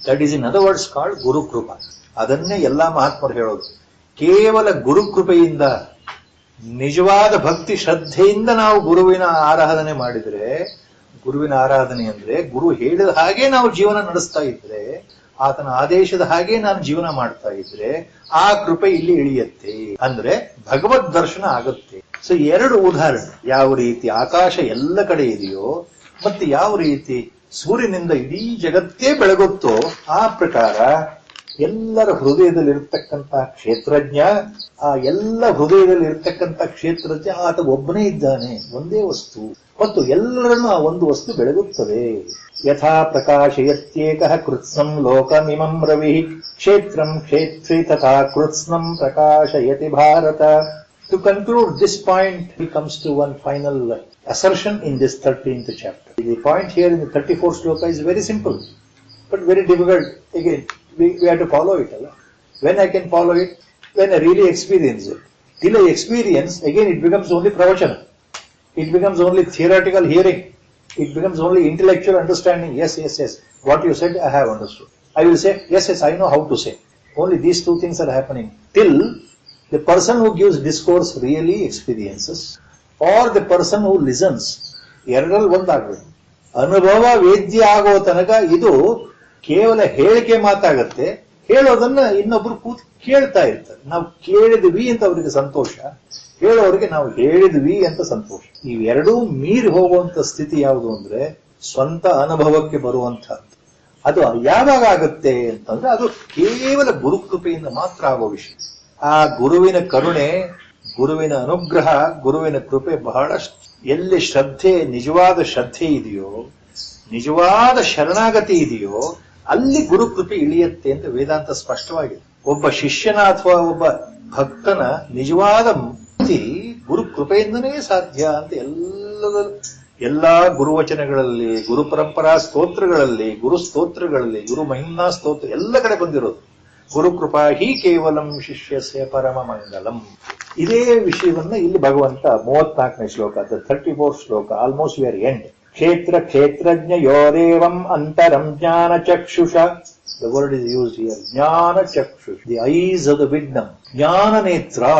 That is in other words called gurukripa. ಅದನ್ನೇ ಎಲ್ಲಾ ಮಹಾತ್ಮರು ಹೇಳೋದು. ಕೇವಲ ಗುರುಕೃಪೆಯಿಂದ, ನಿಜವಾದ ಭಕ್ತಿ ಶ್ರದ್ಧೆಯಿಂದ ನಾವು ಗುರುವಿನ ಆರಾಧನೆ ಮಾಡಿದ್ರೆ, ಗುರುವಿನ ಆರಾಧನೆ ಅಂದ್ರೆ ಗುರು ಹೇಳಿದ ಹಾಗೆ ನಾವು ಜೀವನ ನಡೆಸ್ತಾ ಇದ್ರೆ, ಆತನ ಆದೇಶದ ಹಾಗೆ ನಾನು ಜೀವನ ಮಾಡ್ತಾ ಇದ್ರೆ ಆ ಕೃಪೆ ಇಲ್ಲಿ ಇಳಿಯತ್ತೆ, ಅಂದ್ರೆ ಭಗವದ್ ದರ್ಶನ ಆಗುತ್ತೆ. ಸೊ ಎರಡು ಉದಾಹರಣೆ, ಯಾವ ರೀತಿ ಆಕಾಶ ಎಲ್ಲ ಕಡೆ ಇದೆಯೋ ಮತ್ತೆ ಯಾವ ರೀತಿ ಸೂರ್ಯನಿಂದ ಇಡೀ ಜಗತ್ತೇ ಬೆಳಗುತ್ತೋ ಆ ಪ್ರಕಾರ ಎಲ್ಲರ ಹೃದಯದಲ್ಲಿರ್ತಕ್ಕಂತಹ ಕ್ಷೇತ್ರಜ್ಞ, ಆ ಎಲ್ಲ ಹೃದಯದಲ್ಲಿರ್ತಕ್ಕಂಥ ಕ್ಷೇತ್ರಜ್ಞ ಆತ ಒಬ್ಬನೇ ಇದ್ದಾನೆ, ಒಂದೇ ವಸ್ತು, ಮತ್ತು ಎಲ್ಲರನ್ನು ಆ ಒಂದು ವಸ್ತು ಬೆಳಗುತ್ತದೆ. ಯಥಾ ಪ್ರಕಾಶಯತ್ಯೇಕಃ ಕೃತ್ಸ್ನಂ ಲೋಕಮಿಮಂ ರವಿ ಕ್ಷೇತ್ರಂ ಕ್ಷೇತ್ರಿ ತಥಾ ಕೃತ್ಸ್ನಂ ಪ್ರಕಾಶಯತಿ Bharat. To conclude this point, he comes to one final assertion in this 13th chapter. The point here in the 34th sloka is very simple, but very difficult. Again, we have to follow it. When I can follow it? When I really experience it. Till I experience, again it becomes only pravachana. It becomes only theoretical hearing. It becomes only intellectual understanding. Yes. What you said, I have understood. I will say, yes, I know how to say. Only these two things are happening. Till the person who gives discourse really experiences, or the person who listens, ಎರಡರಲ್ಲಿ ಒಂದಾಗಬೇಕು. ಅನುಭವ ವೇದ್ಯ ಆಗೋ ತನಕ ಇದು ಕೇವಲ ಹೇಳಿಕೆ ಮಾತಾಗತ್ತೆ. ಹೇಳೋದನ್ನ ಇನ್ನೊಬ್ರು ಕೂತ್ ಕೇಳ್ತಾ ಇರ್ತಾರೆ. ನಾವು ಕೇಳಿದ್ವಿ ಅಂತ ಅವರಿಗೆ ಸಂತೋಷ, ಹೇಳೋರಿಗೆ ನಾವು ಹೇಳಿದ್ವಿ ಅಂತ ಸಂತೋಷ. ಇವೆರಡೂ ಮೀರಿ ಹೋಗುವಂತ ಸ್ಥಿತಿ ಯಾವುದು ಅಂದ್ರೆ ಸ್ವಂತ ಅನುಭವಕ್ಕೆ ಬರುವಂತಹದ್ದು. ಅದು ಯಾವಾಗ ಆಗುತ್ತೆ ಅಂತಂದ್ರೆ ಅದು ಕೇವಲ ಗುರುಕೃಪೆಯಿಂದ ಮಾತ್ರ ಆಗೋ ವಿಷಯ. ಆ ಗುರುವಿನ ಕರುಣೆ, ಗುರುವಿನ ಅನುಗ್ರಹ, ಗುರುವಿನ ಕೃಪೆ ಬಹಳಷ್ಟು ಎಲ್ಲಿ ಶ್ರದ್ಧೆ, ನಿಜವಾದ ಶ್ರದ್ಧೆ ಇದೆಯೋ, ನಿಜವಾದ ಶರಣಾಗತಿ ಇದೆಯೋ, ಅಲ್ಲಿ ಗುರುಕೃಪೆ ಇಳಿಯುತ್ತೆ ಅಂತ ವೇದಾಂತ ಸ್ಪಷ್ಟವಾಗಿದೆ. ಒಬ್ಬ ಶಿಷ್ಯನ ಅಥವಾ ಒಬ್ಬ ಭಕ್ತನ ನಿಜವಾದ ಮುಕ್ತಿ ಗುರುಕೃಪೆಯಿಂದನೇ ಸಾಧ್ಯ ಅಂತ ಎಲ್ಲಾ ಗುರುವಚನಗಳಲ್ಲಿ, ಗುರು ಪರಂಪರಾ ಸ್ತೋತ್ರಗಳಲ್ಲಿ, ಗುರು ಸ್ತೋತ್ರಗಳಲ್ಲಿ, ಗುರು ಮಹಿಮ್ನಾ ಸ್ತೋತ್ರ ಎಲ್ಲ ಕಡೆ ಬಂದಿರೋದು ಗುರುಕೃಪಾ ಹಿ ಕೇವಲಂ ಶಿಷ್ಯಸ್ಯ ಪರಮ ಮಂಗಲಂ. ಇದೇ ವಿಷಯವನ್ನ ಇಲ್ಲಿ ಭಗವಂತ 34ನೇ ಶ್ಲೋಕ, 34th ಶ್ಲೋಕ, ಆಲ್ಮೋಸ್ಟ್ ವಿ ಆರ್ ಎಂಡ್. ಕ್ಷೇತ್ರ ಕ್ಷೇತ್ರಜ್ಞಯೋರೇವಂ ಅಂತರಂ ಜ್ಞಾನ ಚಕ್ಷುಷ. The word is used here. Jnana Chakshush, the eyes of the wisdom. Jnana Netra,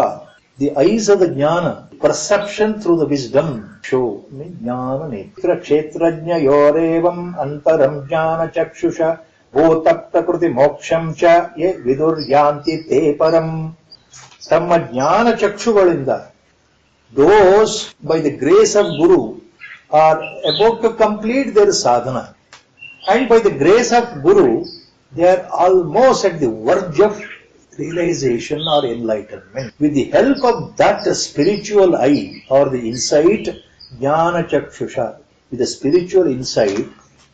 the eyes of the Jnana. Perception through the wisdom. Show. Jnana Netra. Kshetrajna yorevam antaram Jnana Chakshusha. Bhota Prakruti Moksham cha ye vidur yanti te param. Tamma Jnana Chakshugalinda, those by the grace of Guru are about to complete their sadhana. And by the grace of Guru, they are almost at the verge of realization or enlightenment. With the help of that spiritual eye or the insight, Jnana Chakshusha, with the spiritual insight,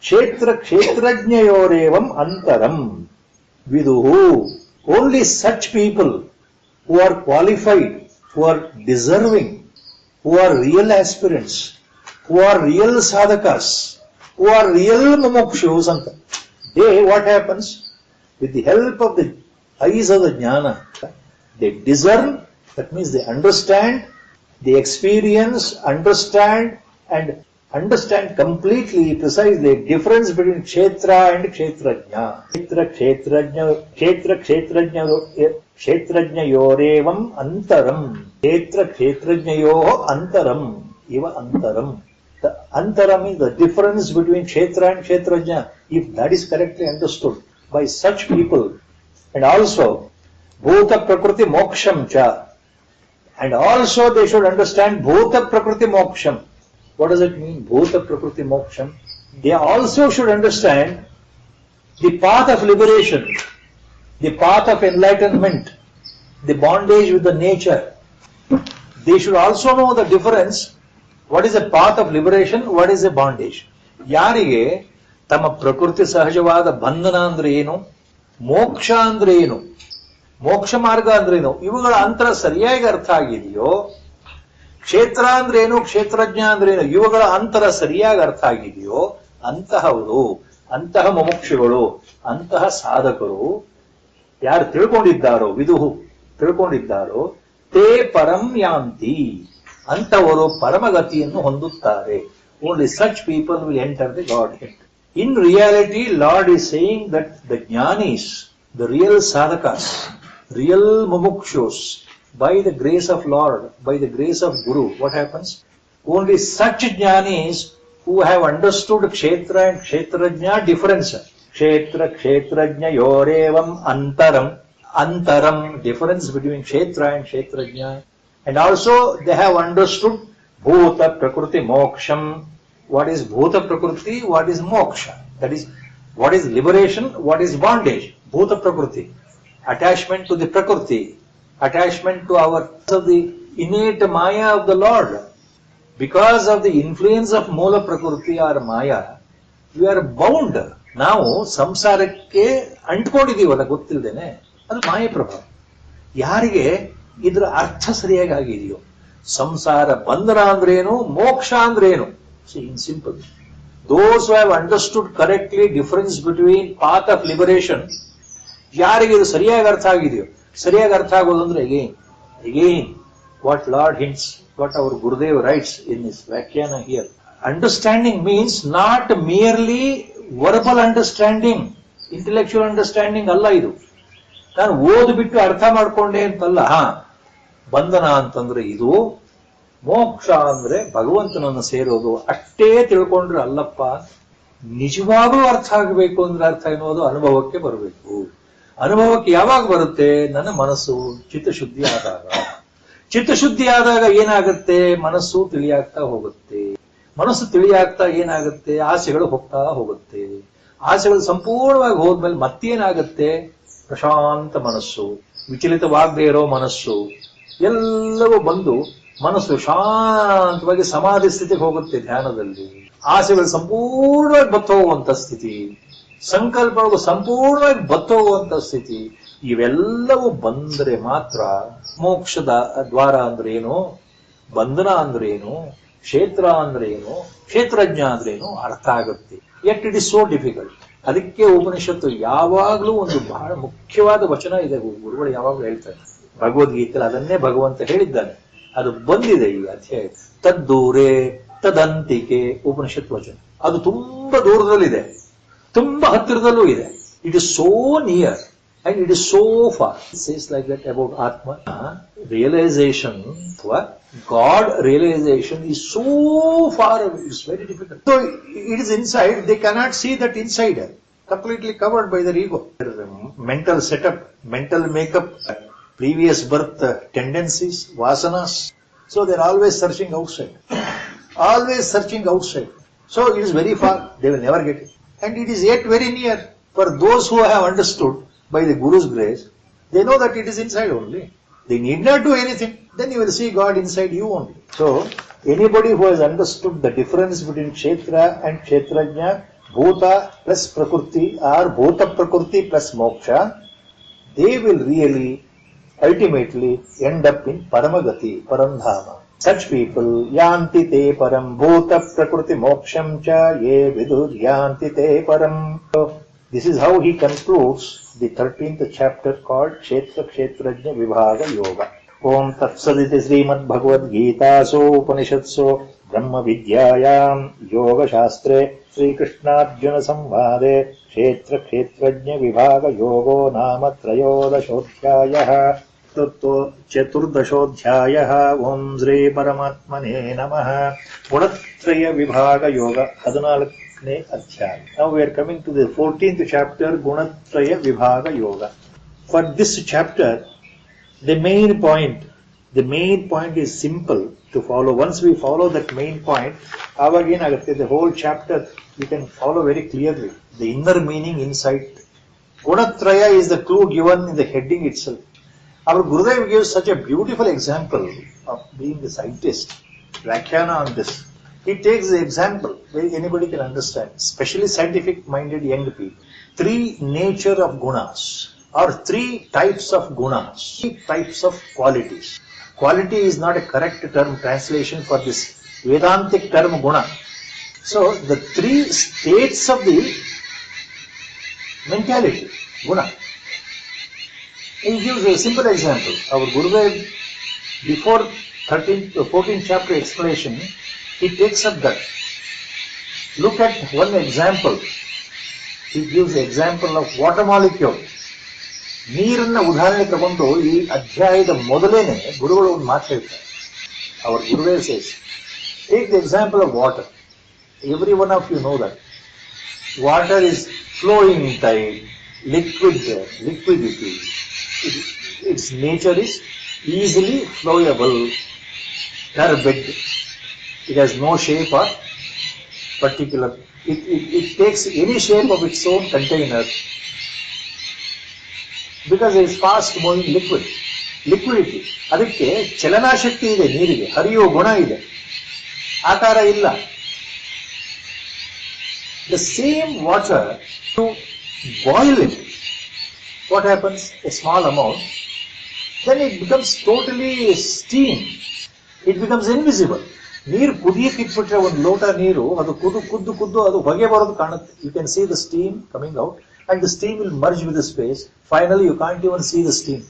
Kshetra Kshetrajnayorevam Antaram Viduhu. Only such people who are qualified, who are deserving, who are real aspirants, who are real sadhakas, who are real mumukshus, they, what happens? With the help of the eyes of the jnana, they discern, that means they understand, they experience, understand completely, precisely, difference between kshetra and kshetrajna. Kshetrajnayorevam antaram. Kshetrajnayoho antaram. Eva antaram. The antaram is the difference between kshetra and kshetrajna. If that is correctly understood by such people, and also bhuta prakriti moksham cha, and also they should understand bhuta prakriti moksham. What does it mean, bhuta prakriti moksham? They also should understand the path of liberation, the path of enlightenment, the bondage with the nature. They should also know the difference. What is a path of liberation? What is a bondage? ಯಾರಿಗೆ ತಮ್ಮ ಪ್ರಕೃತಿ ಸಹಜವಾದ ಬಂಧನ ಅಂದ್ರೆ ಏನು, ಮೋಕ್ಷ ಅಂದ್ರೆ ಏನು, ಮೋಕ್ಷ ಮಾರ್ಗ ಅಂದ್ರೆ ಏನು, ಇವುಗಳ ಅಂತರ ಸರಿಯಾಗಿ ಅರ್ಥ ಆಗಿದೆಯೋ, ಕ್ಷೇತ್ರ ಅಂದ್ರೆ ಏನು, ಕ್ಷೇತ್ರಜ್ಞ ಅಂದ್ರೆ ಏನು, ಇವುಗಳ ಅಂತರ ಸರಿಯಾಗಿ ಅರ್ಥ ಆಗಿದೆಯೋ, ಅಂತಹವರು, ಅಂತಹ ಮುಮುಕ್ಷುಗಳು, ಅಂತಹ ಸಾಧಕರು ಯಾರು ತಿಳ್ಕೊಂಡಿದ್ದಾರೋ, ವಿದುಹು ತಿಳ್ಕೊಂಡಿದ್ದಾರೋ, ತೇ ಪರಂ ಯಾಂತಿ, ಅಂತವರು ಪರಮಗತಿಯನ್ನು ಹೊಂದುತ್ತಾರೆ. Only such people will enter the Godhead. In reality, Lord is saying that the jnanis, the real sadhakas, real mumukshus, by the grace of Lord, by the grace of Guru, what happens? Only such jnanis who have understood kshetra and kshetrajna difference. Kshetra kshetrajnayorevam antaram. Antaram, difference between kshetra and kshetrajna. And also they have understood bhuta prakriti moksham. What is bhuta prakriti? What is moksha? That is, what is liberation? What is bondage? Bhuta Prakriti, attachment to the Prakriti, attachment to our of the innate Maya of the Lord. Because of the influence of Moola Prakriti or Maya, we are bound. ನಾವು ಸಂಸಾರಕ್ಕೆ ಅಂಟ್ಕೊಂಡಿದೀವಲ್ಲ ಗೊತ್ತಿಲ್ಲದೇನೆ, ಅದು ಮಾಯ ಪ್ರಭಾವ. ಯಾರಿಗೆ ಇದರ ಅರ್ಥ ಸರಿಯಾಗಿ ಆಗಿದೆಯೋ, ಸಂಸಾರ ಬಂಧನ ಅಂದ್ರೇನು, ಮೋಕ್ಷ ಅಂದ್ರೇನು, in simple. Those who have understood correctly difference between path of liberation, ಯಾರಿಗೆ ಇದು ಸರಿಯಾಗಿ ಅರ್ಥ ಆಗಿದೆಯೋ, ಸರಿಯಾಗಿ ಅರ್ಥ ಆಗೋದು ಅಂದ್ರೆ again what Lord hints, what our Gurudev writes in his Vyakhana here. Understanding means not merely verbal understanding, intellectual understanding ಅಲ್ಲ ಇದು. ನಾನು ಓದ್ಬಿಟ್ಟು ಅರ್ಥ ಮಾಡ್ಕೊಂಡೆ ಅಂತಲ್ಲ. ಬಂಧನ ಅಂತಂದ್ರೆ ಇದು, ಮೋಕ್ಷ ಅಂದ್ರೆ ಭಗವಂತನನ್ನು ಸೇರೋದು, ಅಷ್ಟೇ ತಿಳ್ಕೊಂಡ್ರೆ ಅಲ್ಲಪ್ಪ. ನಿಜವಾಗೂ ಅರ್ಥ ಆಗಬೇಕು ಅಂದ್ರೆ ಅರ್ಥ ಎನ್ನುವುದು ಅನುಭವಕ್ಕೆ ಬರಬೇಕು. ಅನುಭವಕ್ಕೆ ಯಾವಾಗ ಬರುತ್ತೆ? ನನ್ನ ಮನಸ್ಸು ಚಿತ್ತಶುದ್ಧಿ ಆದಾಗ. ಚಿತ್ತಶುದ್ಧಿ ಆದಾಗ ಏನಾಗುತ್ತೆ? ಮನಸ್ಸು ತಿಳಿಯಾಗ್ತಾ ಹೋಗುತ್ತೆ. ಮನಸ್ಸು ತಿಳಿಯಾಗ್ತಾ ಏನಾಗುತ್ತೆ? ಆಸೆಗಳು ಹೋಗ್ತಾ ಹೋಗುತ್ತೆ. ಆಸೆಗಳು ಸಂಪೂರ್ಣವಾಗಿ ಹೋದ್ಮೇಲೆ ಮತ್ತೇನಾಗುತ್ತೆ? ಪ್ರಶಾಂತ ಮನಸ್ಸು, ವಿಚಲಿತವಾಗದೇ ಇರೋ ಮನಸ್ಸು, ಎಲ್ಲವೂ ಬಂದು ಮನಸ್ಸು ಶಾಂತವಾಗಿ ಸಮಾಧಿ ಸ್ಥಿತಿಗೆ ಹೋಗುತ್ತೆ. ಧ್ಯಾನದಲ್ಲಿ ಆಸೆಗಳು ಸಂಪೂರ್ಣವಾಗಿ ಬತ್ತೋಗುವಂತ ಸ್ಥಿತಿ, ಸಂಕಲ್ಪಗಳು ಸಂಪೂರ್ಣವಾಗಿ ಬತ್ತೋಗುವಂತ ಸ್ಥಿತಿ, ಇವೆಲ್ಲವೂ ಬಂದರೆ ಮಾತ್ರ ಮೋಕ್ಷದ ದ್ವಾರ ಅಂದ್ರೇನು, ಬಂಧನ ಅಂದ್ರೇನು, ಕ್ಷೇತ್ರ ಅಂದ್ರೇನು, ಕ್ಷೇತ್ರಜ್ಞ ಅಂದ್ರೇನು ಅರ್ಥ ಆಗುತ್ತೆ. Yet it is so difficult. ಅದಕ್ಕೆ ಉಪನಿಷತ್ತು ಯಾವಾಗಲೂ ಒಂದು ಬಹಳ ಮುಖ್ಯವಾದ ವಚನ ಇದೆ, ಗುರುಗಳು ಯಾವಾಗಲೂ ಹೇಳ್ತಾರೆ. ಭಗವದ್ಗೀತೆಯಲ್ಲಿ ಅದನ್ನೇ ಭಗವಂತ ಹೇಳಿದ್ದಾನೆ, ಅದು ಬಂದಿದೆ ಈ ಅಧ್ಯಾಯ. ತದ್ದೂರೇ ತದಂತಿಕೆ ಉಪನಿಷತ್ ವಚನ. ಅದು ತುಂಬಾ ದೂರದಲ್ಲಿದೆ, ತುಂಬಾ ಹತ್ತಿರದಲ್ಲೂ ಇದೆ. It is so near and it is so far. It says like that about Atma. Realization, God realization is so far away. It's very difficult. So it is inside. They cannot see that inside. Completely covered by their ego. Their mental setup, mental makeup, previous birth tendencies, vasanas. So they are always searching outside. Always searching outside. So it is very far. They will never get it. And it is yet very near. For those who have understood by the Guru's grace, they know that it is inside only. They need not do anything. Then you will see God inside you only. So, anybody who has understood the difference between Kshetra and Kshetrajna, Bhuta plus Prakriti or Bhuta Prakriti plus Moksha, they will really, ultimately end up in Paramagati, Paramdhama. Such people, Yanti te param Bhuta Prakriti Moksham cha ye vidur Yanti te param. This is how he concludes the 13th chapter called Kshetra Kshetrajna Vibhaga Yoga. Om Tatsaditi Srimad Bhagavad Gita So Upanishatso Brahma Vidyayam Yoga Shastre Sri Krishna Arjuna Samvade Kshetra Kshetrajna Vibhaga Yogo Nama Trayodashodhyayah ಚತುರ್ದಶೋಧ್ಯಾಯಃ. ಓಂ ಶ್ರೀ ಪರಮಾತ್ಮನೇ ನಮಃ. ಗುಣತ್ರಯ ವಿಭಾಗ ಯೋಗ 14ನೇ ಅಧ್ಯಾಯ. Now we are coming to the 14th chapter, Gunatraya Vibhaga Yoga. For this chapter, the main point is simple to follow. Once we follow that main point, aವಾಗ ಏನಾಗುತ್ತೆ, the whole chapter you can follow very clearly. The inner meaning inside. Gunatraya is the clue given in the heading itself. Our Gurudev gives such a beautiful example of being a scientist. Vyakhana on this. He takes the example where anybody can understand, especially scientific-minded young people. 3 nature of gunas, or 3 types of gunas, 3 types of qualities. Quality is not a correct term translation for this Vedantic term guna. So the 3 states of the mentality, guna. He gives a simple example. Our Gurudev, before 14th chapter explanation, he takes up that. Look at one example. He gives the example of water molecule. ನೀರನ್ನ ಉದಾಹರಣೆ ತಗೊಂಡು ಈ ಅಧ್ಯಾಯದ ಮೊದಲೇನೆ ಗುರುಗಳು ಒಂದು ಮಾತು ಹೇಳ್ತಾರೆ. Our Gurudev says, take the example of water. Every one of you know that. Water is flowing tide, liquidity. Its nature is easily flowable, turbid. It has no shape or particular. It takes any shape of its own container. Because it's fast moving liquidity. ಅದಕ್ಕೆ ಚಲನಾಶಕ್ತಿ ಇದೆ, ನೀರಿಗೆ ಹರಿಯುವ ಗುಣ ಇದೆ, ಆಕಾರ ಇಲ್ಲ. The same water, to boil it, what happens? A small amount, then it becomes totally steam. It becomes invisible. ನೀರು ಕುದಿಯಕ್ಕೆ ಇಟ್ಬಿಟ್ರೆ ಒಂದು ಲೋಟ ನೀರು, ಅದು ಕುದ್ದು ಅದು ಹೊಗೆ ಬರೋದು ಕಾಣುತ್ತೆ. You can see the steam coming out and the steam will merge with the space. Finally you can't even see the steam.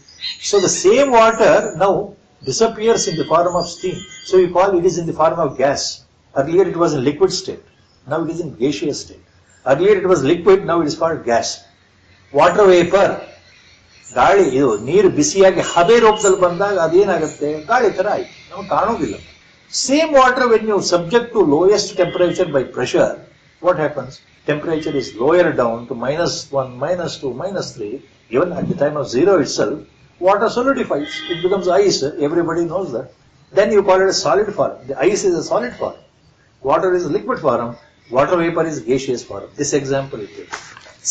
So the same water now disappears in the form of steam. So you call it is in the form of gas. Earlier it was in liquid state. Now it is in gaseous state. Earlier it was liquid, now it is called gas. Water vapor, ಗಾಳಿ, ಇದು ನೀರು ಬಿಸಿಯಾಗಿ ಹಬೆ ರೂಪದಲ್ಲಿ ಬಂದಾಗ ಅದೇನಾಗುತ್ತೆ, ಗಾಳಿ ತರ ಆಯ್ತು, ನಮಗೆ ಕಾಣೋದಿಲ್ಲ. Same water, when you subject to lowest temperature by pressure, what happens? Temperature is lowered down to -1, -2, -3. Even at the time of zero itself, water solidifies. It becomes ice. Everybody knows that. Then you call it a solid form. The ice is a solid form. Water is a liquid form. Water vapor is gaseous form. This example it is.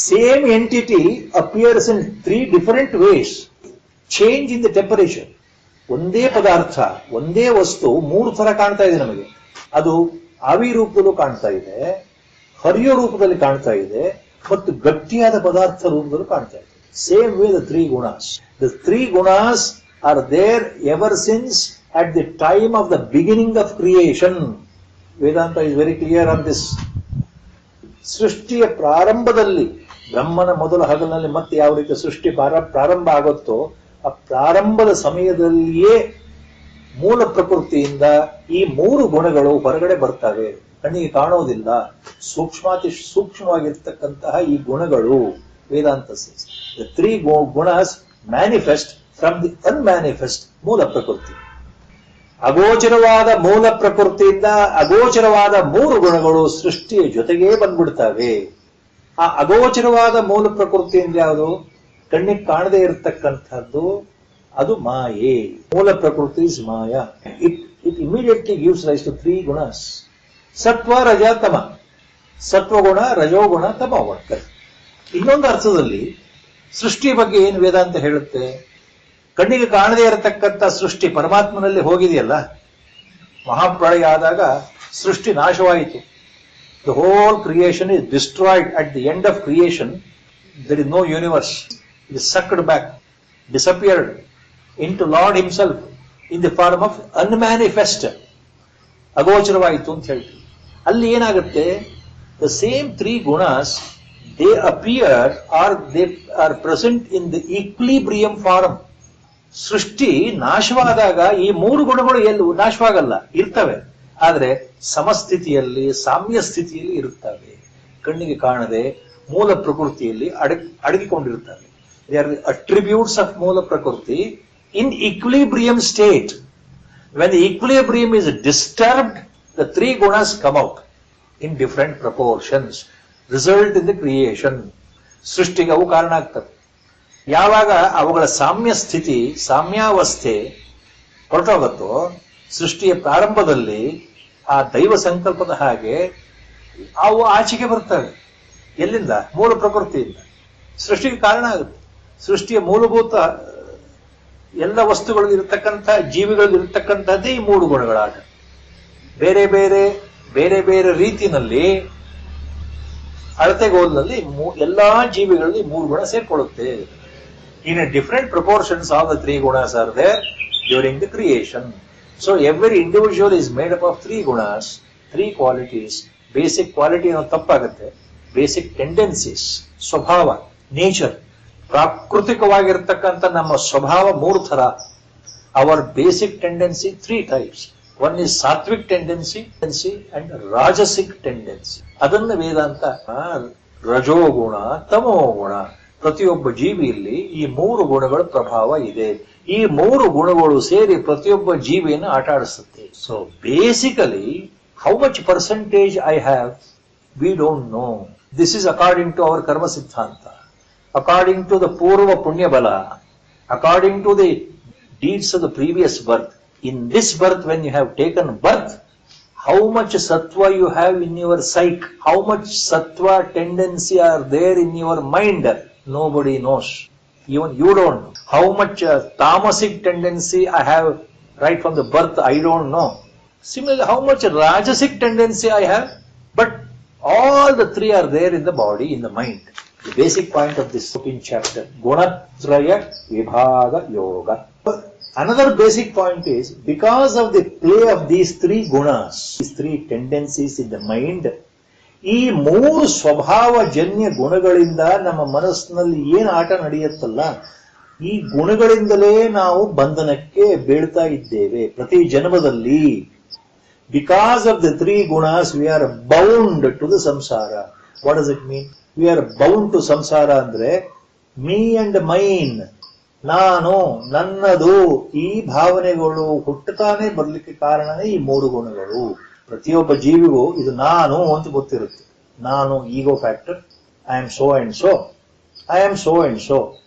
Same entity appears in 3 different ways. Change in the temperature. ಒಂದೇ ಪದಾರ್ಥ, ಒಂದೇ ವಸ್ತು 3 ತರ ಕಾಣ್ತಾ ಇದೆ ನಮಗೆ. ಅದು ಆವಿ ರೂಪದಲ್ಲೂ ಕಾಣ್ತಾ ಇದೆ, ಹರಿಯೋ ರೂಪದಲ್ಲಿ ಕಾಣ್ತಾ ಇದೆ, ಮತ್ತು ಗಟ್ಟಿಯಾದ ಪದಾರ್ಥ ರೂಪದಲ್ಲೂ ಕಾಣ್ತಾ ಇದೆ. Same way the 3 gunas. The 3 gunas are there ever since at the time of the beginning of creation. Vedanta is very clear on this. ಸೃಷ್ಟಿಯ ಪ್ರಾರಂಭದಲ್ಲಿ, ಬ್ರಹ್ಮನ ಮೊದಲ ಹಗಲಿನಲ್ಲಿ ಮತ್ತೆ ಯಾವ ರೀತಿ ಸೃಷ್ಟಿ ಪ್ರಾರಂಭ ಆಗುತ್ತೋ ಆ ಪ್ರಾರಂಭದ ಸಮಯದಲ್ಲಿಯೇ ಮೂಲ ಪ್ರಕೃತಿಯಿಂದ ಈ 3 ಗುಣಗಳು ಹೊರಗಡೆ ಬರ್ತವೆ, ಕಣ್ಣಿಗೆ ಕಾಣೋದಿಲ್ಲ. ಸೂಕ್ಷ್ಮವಾಗಿರ್ತಕ್ಕಂತಹ ಈ ಗುಣಗಳು ವೇದಾಂತ says. The 3 gunas manifest from the unmanifest ಮೂಲ ಪ್ರಕೃತಿ. ಅಗೋಚರವಾದ ಮೂಲ ಪ್ರಕೃತಿಯಿಂದ ಅಗೋಚರವಾದ 3 ಗುಣಗಳು ಸೃಷ್ಟಿಯ ಜೊತೆಗೇ ಬಂದ್ಬಿಡ್ತವೆ. ಆ ಅಗೋಚರವಾದ ಮೂಲ ಪ್ರಕೃತಿಯಿಂದ ಯಾವುದು, ಕಣ್ಣಿಗೆ ಕಾಣದೇ ಇರತಕ್ಕಂಥದ್ದು, ಅದು ಮಾಯೆ. Mula prakriti is maya. It immediately gives rise to 3 gunas: sattva, raja, ತಮ. ಸತ್ವಗುಣ, ರಜೋಗುಣ, ತಮೋಗುಣ. ಇನ್ನೊಂದು ಅರ್ಥದಲ್ಲಿ ಸೃಷ್ಟಿಯ ಬಗ್ಗೆ ಏನು ವೇದಾಂತ ಹೇಳುತ್ತೆ? ಕಣ್ಣಿಗೆ ಕಾಣದೇ ಇರತಕ್ಕಂಥ ಸೃಷ್ಟಿ ಪರಮಾತ್ಮನಲ್ಲಿ ಹೋಗಿದೆಯಲ್ಲ, ಮಹಾಪ್ರಳಯ ಆದಾಗ ಸೃಷ್ಟಿ ನಾಶವಾಯಿತು. The whole creation is destroyed. At the end of creation there is no universe. It is sucked back, disappeared into Lord himself in the form of unmanifest. ಅಗೋಚರವಾಯಿತು ಅಂತ ಹೇಳ್ತೀವಿ. ಅಲ್ಲಿ ಏನಾಗುತ್ತೆ, the same 3 gunas, they appear or they are present in the equilibrium form. ಸೃಷ್ಟಿ ನಾಶವಾದಾಗ ಈ 3 ಗುಣಗಳು ಎಲ್ಲೂ ನಾಶವಾಗಲ್ಲ, ಇರ್ತವೆ. ಆದರೆ ಸಮಸ್ಥಿತಿಯಲ್ಲಿ, ಸಾಮ್ಯ ಸ್ಥಿತಿಯಲ್ಲಿ ಇರುತ್ತವೆ. ಕಣ್ಣಿಗೆ ಕಾಣದೆ ಮೂಲ ಪ್ರಕೃತಿಯಲ್ಲಿ ಅಡಗಿಕೊಂಡಿರುತ್ತವೆ. They are the attributes of moola prakriti in equilibrium state. When the equilibrium is disturbed, the 3 gunas come out in different proportions, result in the creation. ಸೃಷ್ಟಿಗೆ ಅವು ಕಾರಣ ಆಗ್ತವೆ. ಯಾವಾಗ ಅವುಗಳ ಸಾಮ್ಯ ಸ್ಥಿತಿ, ಸಾಮ್ಯಾವಸ್ಥೆ ಹೊರಟೋಗುತ್ತೋ, ಸೃಷ್ಟಿಯ ಪ್ರಾರಂಭದಲ್ಲಿ ಆ ದೈವ ಸಂಕಲ್ಪದ ಹಾಗೆ ಅವು ಆಚೆಗೆ ಬರ್ತವೆ. ಎಲ್ಲಿಂದ? ಮೂಲ ಪ್ರಕೃತಿಯಿಂದ. ಸೃಷ್ಟಿಗೆ ಕಾರಣ ಆಗುತ್ತೆ. ಸೃಷ್ಟಿಯ ಮೂಲಭೂತ ಎಲ್ಲ ವಸ್ತುಗಳಲ್ಲಿ ಇರತಕ್ಕಂಥ, ಜೀವಿಗಳಲ್ಲಿ ಇರತಕ್ಕಂಥದ್ದೇ ಈ 3 ಗುಣಗಳಾಗ. ಬೇರೆ ಬೇರೆ ಬೇರೆ ಬೇರೆ ರೀತಿಯಲ್ಲಿ ಅಳತೆಗೋಲಿನಲ್ಲಿ ಎಲ್ಲಾ ಜೀವಿಗಳಲ್ಲಿ 3 ಗುಣ ಸೇರ್ಕೊಳ್ಳುತ್ತೆ. In a different proportions, all the 3 gunas are there during the creation. So every individual is made up of 3 gunas, 3 qualities. Basic quality ಅನ್ನೋ ತಪ್ಪಾಗುತ್ತೆ. ಬೇಸಿಕ್ ಟೆಂಡೆನ್ಸೀಸ್, ಸ್ವಭಾವ, ನೇಚರ್, ಪ್ರಾಕೃತಿಕವಾಗಿರ್ತಕ್ಕಂಥ ನಮ್ಮ ಸ್ವಭಾವ 3 ಥರ. Our basic tendency 3 types. One is sattvic tendency and rajasic tendency. ಅದನ್ನ ವೇದಾಂತ ರಜೋಗುಣ, ತಮೋಗುಣ. ಪ್ರತಿಯೊಬ್ಬ ಜೀವಿಯಲ್ಲಿ ಈ 3 ಗುಣಗಳ ಪ್ರಭಾವ ಇದೆ. ಈ 3 ಗುಣಗಳು ಸೇರಿ ಪ್ರತಿಯೊಬ್ಬ ಜೀವಿಯನ್ನು ಆಟ ಆಡಿಸುತ್ತೆ. So basically how much percentage I have, we don't know. This is according to our karma siddhanta, according to the purva punya bala, according to the deeds of the previous birth. In this birth, when you have taken birth, how much sattva you have in your psyche, how much sattva tendency are there in your mind, nobody knows. Even you don't know. How much tamasic tendency I have right from the birth, I don't know. Similarly, how much rajasic tendency I have, but all the three are there in the body, in the mind. The basic point of this 14th chapter, Gunatraya Vibhaga Yoga. Another basic point is, because of the play of these three gunas, these three tendencies in the mind, ಈ ಮೂರು ಸ್ವಭಾವಜನ್ಯ ಗುಣಗಳಿಂದ ನಮ್ಮ ಮನಸ್ಸಿನಲ್ಲಿ ಏನು ಆಟ ನಡೆಯುತ್ತಲ್ಲ, ಈ ಗುಣಗಳಿಂದಲೇ ನಾವು ಬಂಧನಕ್ಕೆ ಬೀಳ್ತಾ ಇದ್ದೇವೆ ಪ್ರತಿ ಜನ್ಮದಲ್ಲಿ. Because of the three gunas we are bound to the samsara. What does it mean? We are bound to samsara ಅಂದ್ರೆ ಮೀ ಅಂಡ್ ಮೈನ್, ನಾನು, ನನ್ನದು, ಈ ಭಾವನೆಗಳು ಹುಟ್ಟುತ್ತಾನೆ ಬರ್ಲಿಕ್ಕೆ ಕಾರಣನೇ ಈ ಮೂರು ಗುಣಗಳು. ಪ್ರತಿಯೊಬ್ಬ ಜೀವಿಗೂ ಇದು ನಾನು ಅಂತ ಗೊತ್ತಿರುತ್ತೆ. ನಾನು ego factor, I am so and so, I am so and so,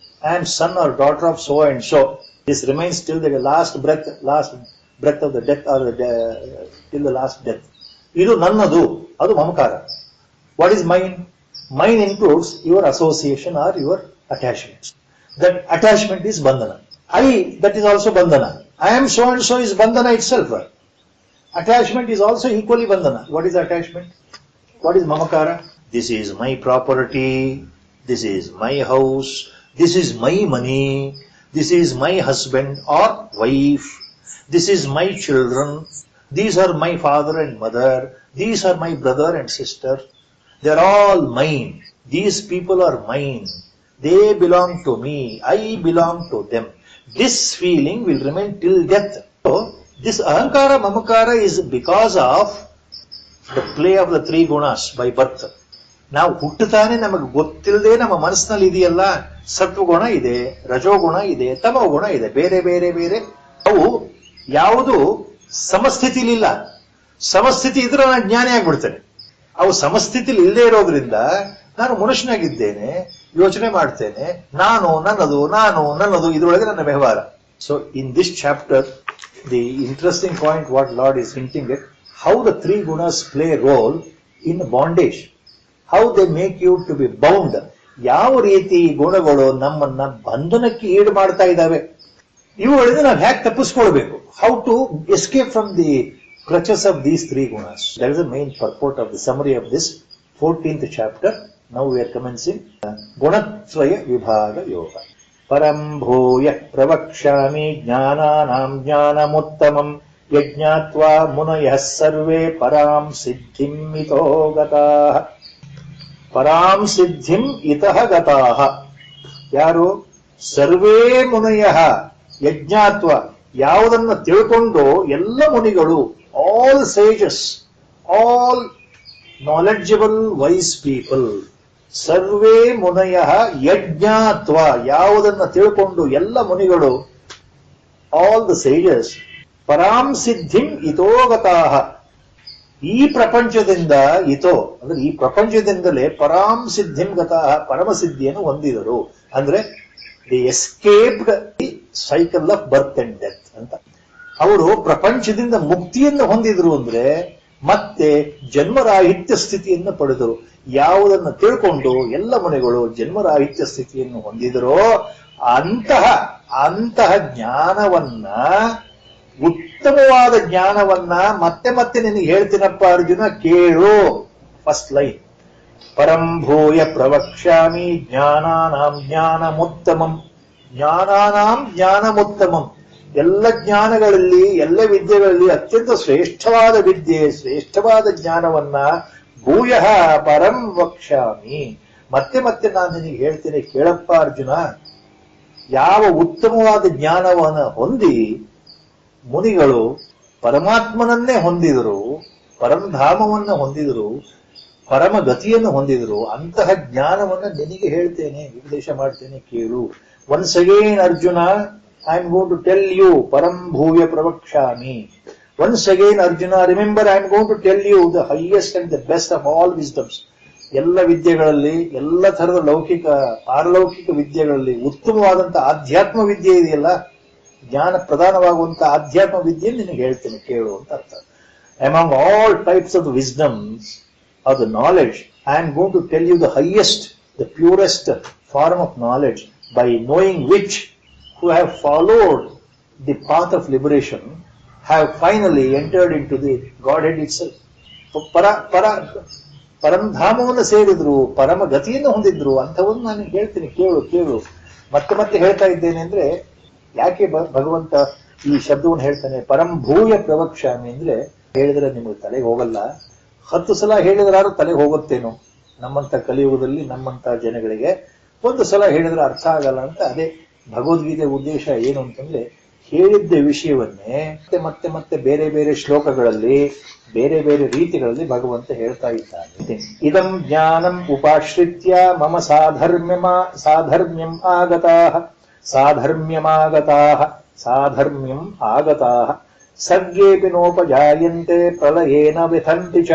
I am son or daughter of so and so. This remains till the last breath of the death or till the last death. ಇದು ನನ್ನದು, ಅದು ಮಮಕಾರ. What is mine? Mine includes your association or your attachments. That attachment is bandhana. I, that is also bandhana. I am so and so is bandhana itself. Attachment is also equally bandhana. What is attachment? What is mamakara? This is my property. This is my house. This is my money. This is my husband or wife. This is my children. These are my father and mother. These are my brother and sister. They are all mine. These people are mine. They belong to me. I belong to them. This feeling will remain till death. So, this ahankara, mamakara is because of the play of the three gunas by birth. ನಾವು ಹುಟ್ಟುತ್ತಾನೆ ನಮಗೆ ಗೊತ್ತಿಲ್ಲದೆ ನಮ್ಮ ಮನಸ್ಸಿನಲ್ಲಿ ಇದೆಯಲ್ಲ, ಸತ್ವಗುಣ ಇದೆ, ರಜೋಗುಣ ಇದೆ, ತಮೋಗುಣ ಇದೆ, ಬೇರೆ ಬೇರೆ ಬೇರೆ. ಅವು ಯಾವುದು ಸಮಸ್ಥಿತಿಲಿಲ್ಲ. ಸಮಸ್ಥಿತಿ ಇದ್ರೆ ನಾನು ಜ್ಞಾನಿ ಆಗ್ಬಿಡ್ತೇನೆ. ಅವು ಸಮಸ್ಥಿತಿಲಿ ಇಲ್ಲದೆ ಇರೋದ್ರಿಂದ ನಾನು ಮನುಷ್ಯನಾಗಿದ್ದೇನೆ, ಯೋಚನೆ ಮಾಡ್ತೇನೆ, ನಾನು ನನ್ನದು, ಇದರೊಳಗೆ ನನ್ನ ವ್ಯವಹಾರ. So in this chapter the interesting point what Lord is hinting it, how the three gunas play role in bondage, how they make you to be bound. ಯಾವ ರೀತಿ ಗುಣಗಳು ನಮ್ಮನ್ನ ಬಂಧನಕ್ಕೆ ಈಡು ಮಾಡ್ತಾ ಇದ್ದಾವೆ, ಇವುಗಳಿಂದ ನಾವು ಹೇಗೆ ತಪ್ಪಿಸ್ಕೊಳ್ಬೇಕು, how to escape from the clutches of these three gunas. That is the main purport of the summary of this 14th chapter. Now we are commencing Gunatraya Vibhaga Yoga. Param bhuya pravakshami jnananam jnanamuttamam yajnatva munayah sarve param siddhim ito gataha. Param siddhim itaha gataha. ಯಾರು? ಸರ್ವೇ ಮುನಯಃ ಯಜ್ಞಾತ್ವ, ಯಾವುದನ್ನು ತಿಳ್ಕೊಂಡು ಎಲ್ಲ ಮುನಿಗಳು, all sages, all knowledgeable wise people, ಸರ್ವೇ ಮುನಯಃ ಯಜ್ಞಾತ್ವ, ಯಾವುದನ್ನು ತಿಳ್ಕೊಂಡು ಎಲ್ಲ ಮುನಿಗಳು, all the sages, ಪರಾಂ ಸಿದ್ಧಿಂ ಇತೋಗತಾಹ, ಈ ಪ್ರಪಂಚದಿಂದ ಇತೋ ಅಂದ್ರೆ ಈ ಪ್ರಪಂಚದಿಂದಲೇ ಪರಾಂ ಸಿದ್ಧಿಂ ಗತಾಹ, ಪರಮಸಿದ್ಧಿಯನ್ನು ಹೊಂದಿದರು. ಅಂದ್ರೆ the escaped the cycle of birth and death ಅಂತ. ಅವರು ಪ್ರಪಂಚದಿಂದ ಮುಕ್ತಿಯನ್ನು ಹೊಂದಿದ್ರು ಅಂದ್ರೆ ಮತ್ತೆ ಜನ್ಮರಾಹಿತ್ಯ ಸ್ಥಿತಿಯನ್ನು ಪಡೆದರು. ಯಾವುದನ್ನು ತಿಳ್ಕೊಂಡು ಎಲ್ಲ ಮುನಿಗಳು ಜನ್ಮರಾಹಿತ್ಯ ಸ್ಥಿತಿಯನ್ನು ಹೊಂದಿದರೋ ಅಂತಹ ಜ್ಞಾನವನ್ನ, ಉತ್ತಮವಾದ ಜ್ಞಾನವನ್ನ ಮತ್ತೆ ಮತ್ತೆ ನಿನಗೆ ಹೇಳ್ತೀನಪ್ಪ ಅರ್ಜುನ, ಕೇಳು. ಫಸ್ಟ್ ಲೈನ್, ಪರಂ ಭೂಯ ಪ್ರವಕ್ಷ್ಯಾಮಿ ಜ್ಞಾನಾನಾಂ ಜ್ಞಾನಮುತ್ತಮಂ. ಜ್ಞಾನಾನಾಂ ಜ್ಞಾನಮುತ್ತಮಂ, ಎಲ್ಲ ಜ್ಞಾನಗಳಲ್ಲಿ, ಎಲ್ಲ ವಿದ್ಯೆಗಳಲ್ಲಿ ಅತ್ಯಂತ ಶ್ರೇಷ್ಠವಾದ ವಿದ್ಯೆ, ಶ್ರೇಷ್ಠವಾದ ಜ್ಞಾನವನ್ನ ಭೂಯಃ ಪರಂ ವಕ್ಷ್ಯಾಮಿ, ಮತ್ತೆ ಮತ್ತೆ ನಾನು ನಿನಗೆ ಹೇಳ್ತೇನೆ ಕೇಳಪ್ಪ ಅರ್ಜುನ. ಯಾವ ಉತ್ತಮವಾದ ಜ್ಞಾನವನ್ನು ಹೊಂದಿ ಮುನಿಗಳು ಪರಮಾತ್ಮನನ್ನೇ ಹೊಂದಿದರು, ಪರಂಧಾಮವನ್ನು ಹೊಂದಿದರು, ಪರಮ ಗತಿಯನ್ನು ಹೊಂದಿದರು, ಅಂತಹ ಜ್ಞಾನವನ್ನು ನಿನಗೆ ಹೇಳ್ತೇನೆ, ಉಪದೇಶ ಮಾಡ್ತೇನೆ, ಕೇಳು. Once again Arjuna, I am going to tell you, param bhuya pravakshami. Once again Arjuna, remember I am going to tell you the highest and the best of all wisdoms. ಎಲ್ಲ ವಿದ್ಯೆಗಳಲ್ಲಿ, ಎಲ್ಲ ತರದ ಲೌಕಿಕ ಪಾರಲೌಕಿಕ ವಿದ್ಯೆಗಳಲ್ಲಿ ಉತ್ತಮವಾದಂತಹ ಆಧ್ಯಾತ್ಮ ವಿದ್ಯೆ ಇದೆಯಲ್ಲ, ಜ್ಞಾನ ಪ್ರಧಾನವಾಗುವಂತಹ ಆಧ್ಯಾತ್ಮ ವಿದ್ಯೆ ನಿನಗೆ ಹೇಳ್ತೇನೆ ಕೇಳು ಅಂತ ಅರ್ಥ. Among all types of wisdoms or the knowledge, I am going to tell you the highest, the purest form of knowledge. by knowing which, who have followed the path of liberation, have finally entered into the Godhead itself. ಪರಂಧಾಮವನ್ನು ಸೇರಿದ್ರು, ಪರಮ ಗತಿಯನ್ನು ಹೊಂದಿದ್ರು. ಅಂಥವನ್ನು ನಾನು ಹೇಳ್ತೀನಿ, ಕೇಳು. ಮತ್ತೆ ಮತ್ತೆ ಹೇಳ್ತಾ ಇದ್ದೇನೆ ಅಂದ್ರೆ ಯಾಕೆ ಭಗವಂತ ಈ ಶಬ್ದವನ್ನು ಹೇಳ್ತಾನೆ? ಪರಂಭೂಯ ಪ್ರವಕ್ಷ್ಯಾಮಿ ಅಂದ್ರೆ ಹೇಳಿದ್ರೆ ನಿಮಗೆ ತಲೆಗೆ ಹೋಗಲ್ಲ. 10 ಸಲ ಹೇಳಿದ್ರಾರು ತಲೆಗೆ ಹೋಗುತ್ತೇನೋ ನಮ್ಮಂತ ಕಲಿಯುಗದಲ್ಲಿ, ನಮ್ಮಂತ ಜನಗಳಿಗೆ 1 ಸಲ ಹೇಳಿದ್ರೆ ಅರ್ಥ ಆಗಲ್ಲ ಅಂತ. ಅದೇ ಭಗವದ್ಗೀತೆ ಉದ್ದೇಶ ಏನು ಅಂತಂದ್ರೆ, ಹೇಳಿದ್ದ ವಿಷಯವನ್ನೇ ಮತ್ತೆ ಮತ್ತೆ ಬೇರೆ ಬೇರೆ ಶ್ಲೋಕಗಳಲ್ಲಿ ಬೇರೆ ಬೇರೆ ರೀತಿಗಳಲ್ಲಿ ಭಗವಂತ ಹೇಳ್ತಾ ಇದ್ದಾನೆ. ಇದಂ ಜ್ಞಾನಂ ಉಪಾಶ್ರಿತ್ಯ ಮಮ ಸಾಧರ್ಮ್ಯಂ ಆಗತಾಃ ಸರ್ಗೇಪಿ ನೋಪಜಾಯಂತೆ ಪ್ರಳಯೇನ ವ್ಯಥಂತಿ ಚ.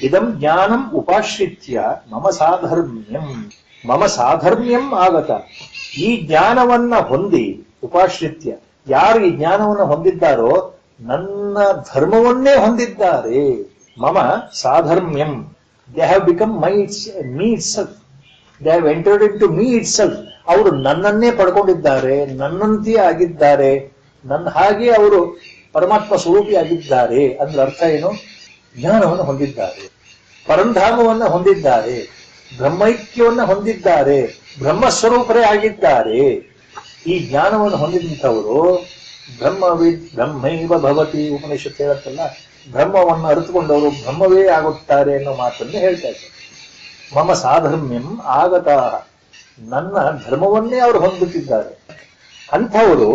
ಇದಂ ಜ್ಞಾನಂ ಉಪಾಶ್ರಿತ್ಯ ಮಮ ಸಾಧರ್ಮ್ಯಂ ಆಗತ. ಈ ಜ್ಞಾನವನ್ನ ಹೊಂದಿ, ಉಪಾಶ್ರಿತ್ಯ, ಯಾರು ಈ ಜ್ಞಾನವನ್ನು ಹೊಂದಿದ್ದಾರೋ ನನ್ನ ಧರ್ಮವನ್ನೇ ಹೊಂದಿದ್ದಾರೆ. ಮಮ ಸಾಧರ್ಮ್ಯಂ, they have become me itself, they have entered into me itself. ಅವರು ನನ್ನನ್ನೇ ಪಡ್ಕೊಂಡಿದ್ದಾರೆ, ನನ್ನಂತೆಯೇ ಆಗಿದ್ದಾರೆ, ನನ್ನ ಹಾಗೆ ಅವರು ಪರಮಾತ್ಮ ಸ್ವರೂಪಿ ಆಗಿದ್ದಾರೆ. ಅಂದ್ರೆ ಅರ್ಥ ಏನು? ಜ್ಞಾನವನ್ನು ಹೊಂದಿದ್ದಾರೆ, ಪರಂಧಾಮವನ್ನ ಹೊಂದಿದ್ದಾರೆ, ಬ್ರಹ್ಮೈಕ್ಯವನ್ನ ಹೊಂದಿದ್ದಾರೆ, ಬ್ರಹ್ಮಸ್ವರೂಪರೇ ಆಗಿದ್ದಾರೆ. ಈ ಜ್ಞಾನವನ್ನು ಹೊಂದಿದಂಥವರು ಬ್ರಹ್ಮೈವ ಭವತಿ ಉಪನಿಷತ್ತು ಹೇಳುತ್ತಲ್ಲ, ಬ್ರಹ್ಮವನ್ನು ಅರಿತುಕೊಂಡವರು ಬ್ರಹ್ಮವೇ ಆಗುತ್ತಾರೆ ಅನ್ನೋ ಮಾತನ್ನು ಹೇಳ್ತಾ ಇದ್ದಾರೆ. ಮಮ ಸಾಧರ್ಮ್ಯಂ ಆಗತಾಃ, ನನ್ನ ಧರ್ಮವನ್ನೇ ಅವರು ಹೊಂದುತ್ತಿದ್ದಾರೆ. ಅಂಥವರು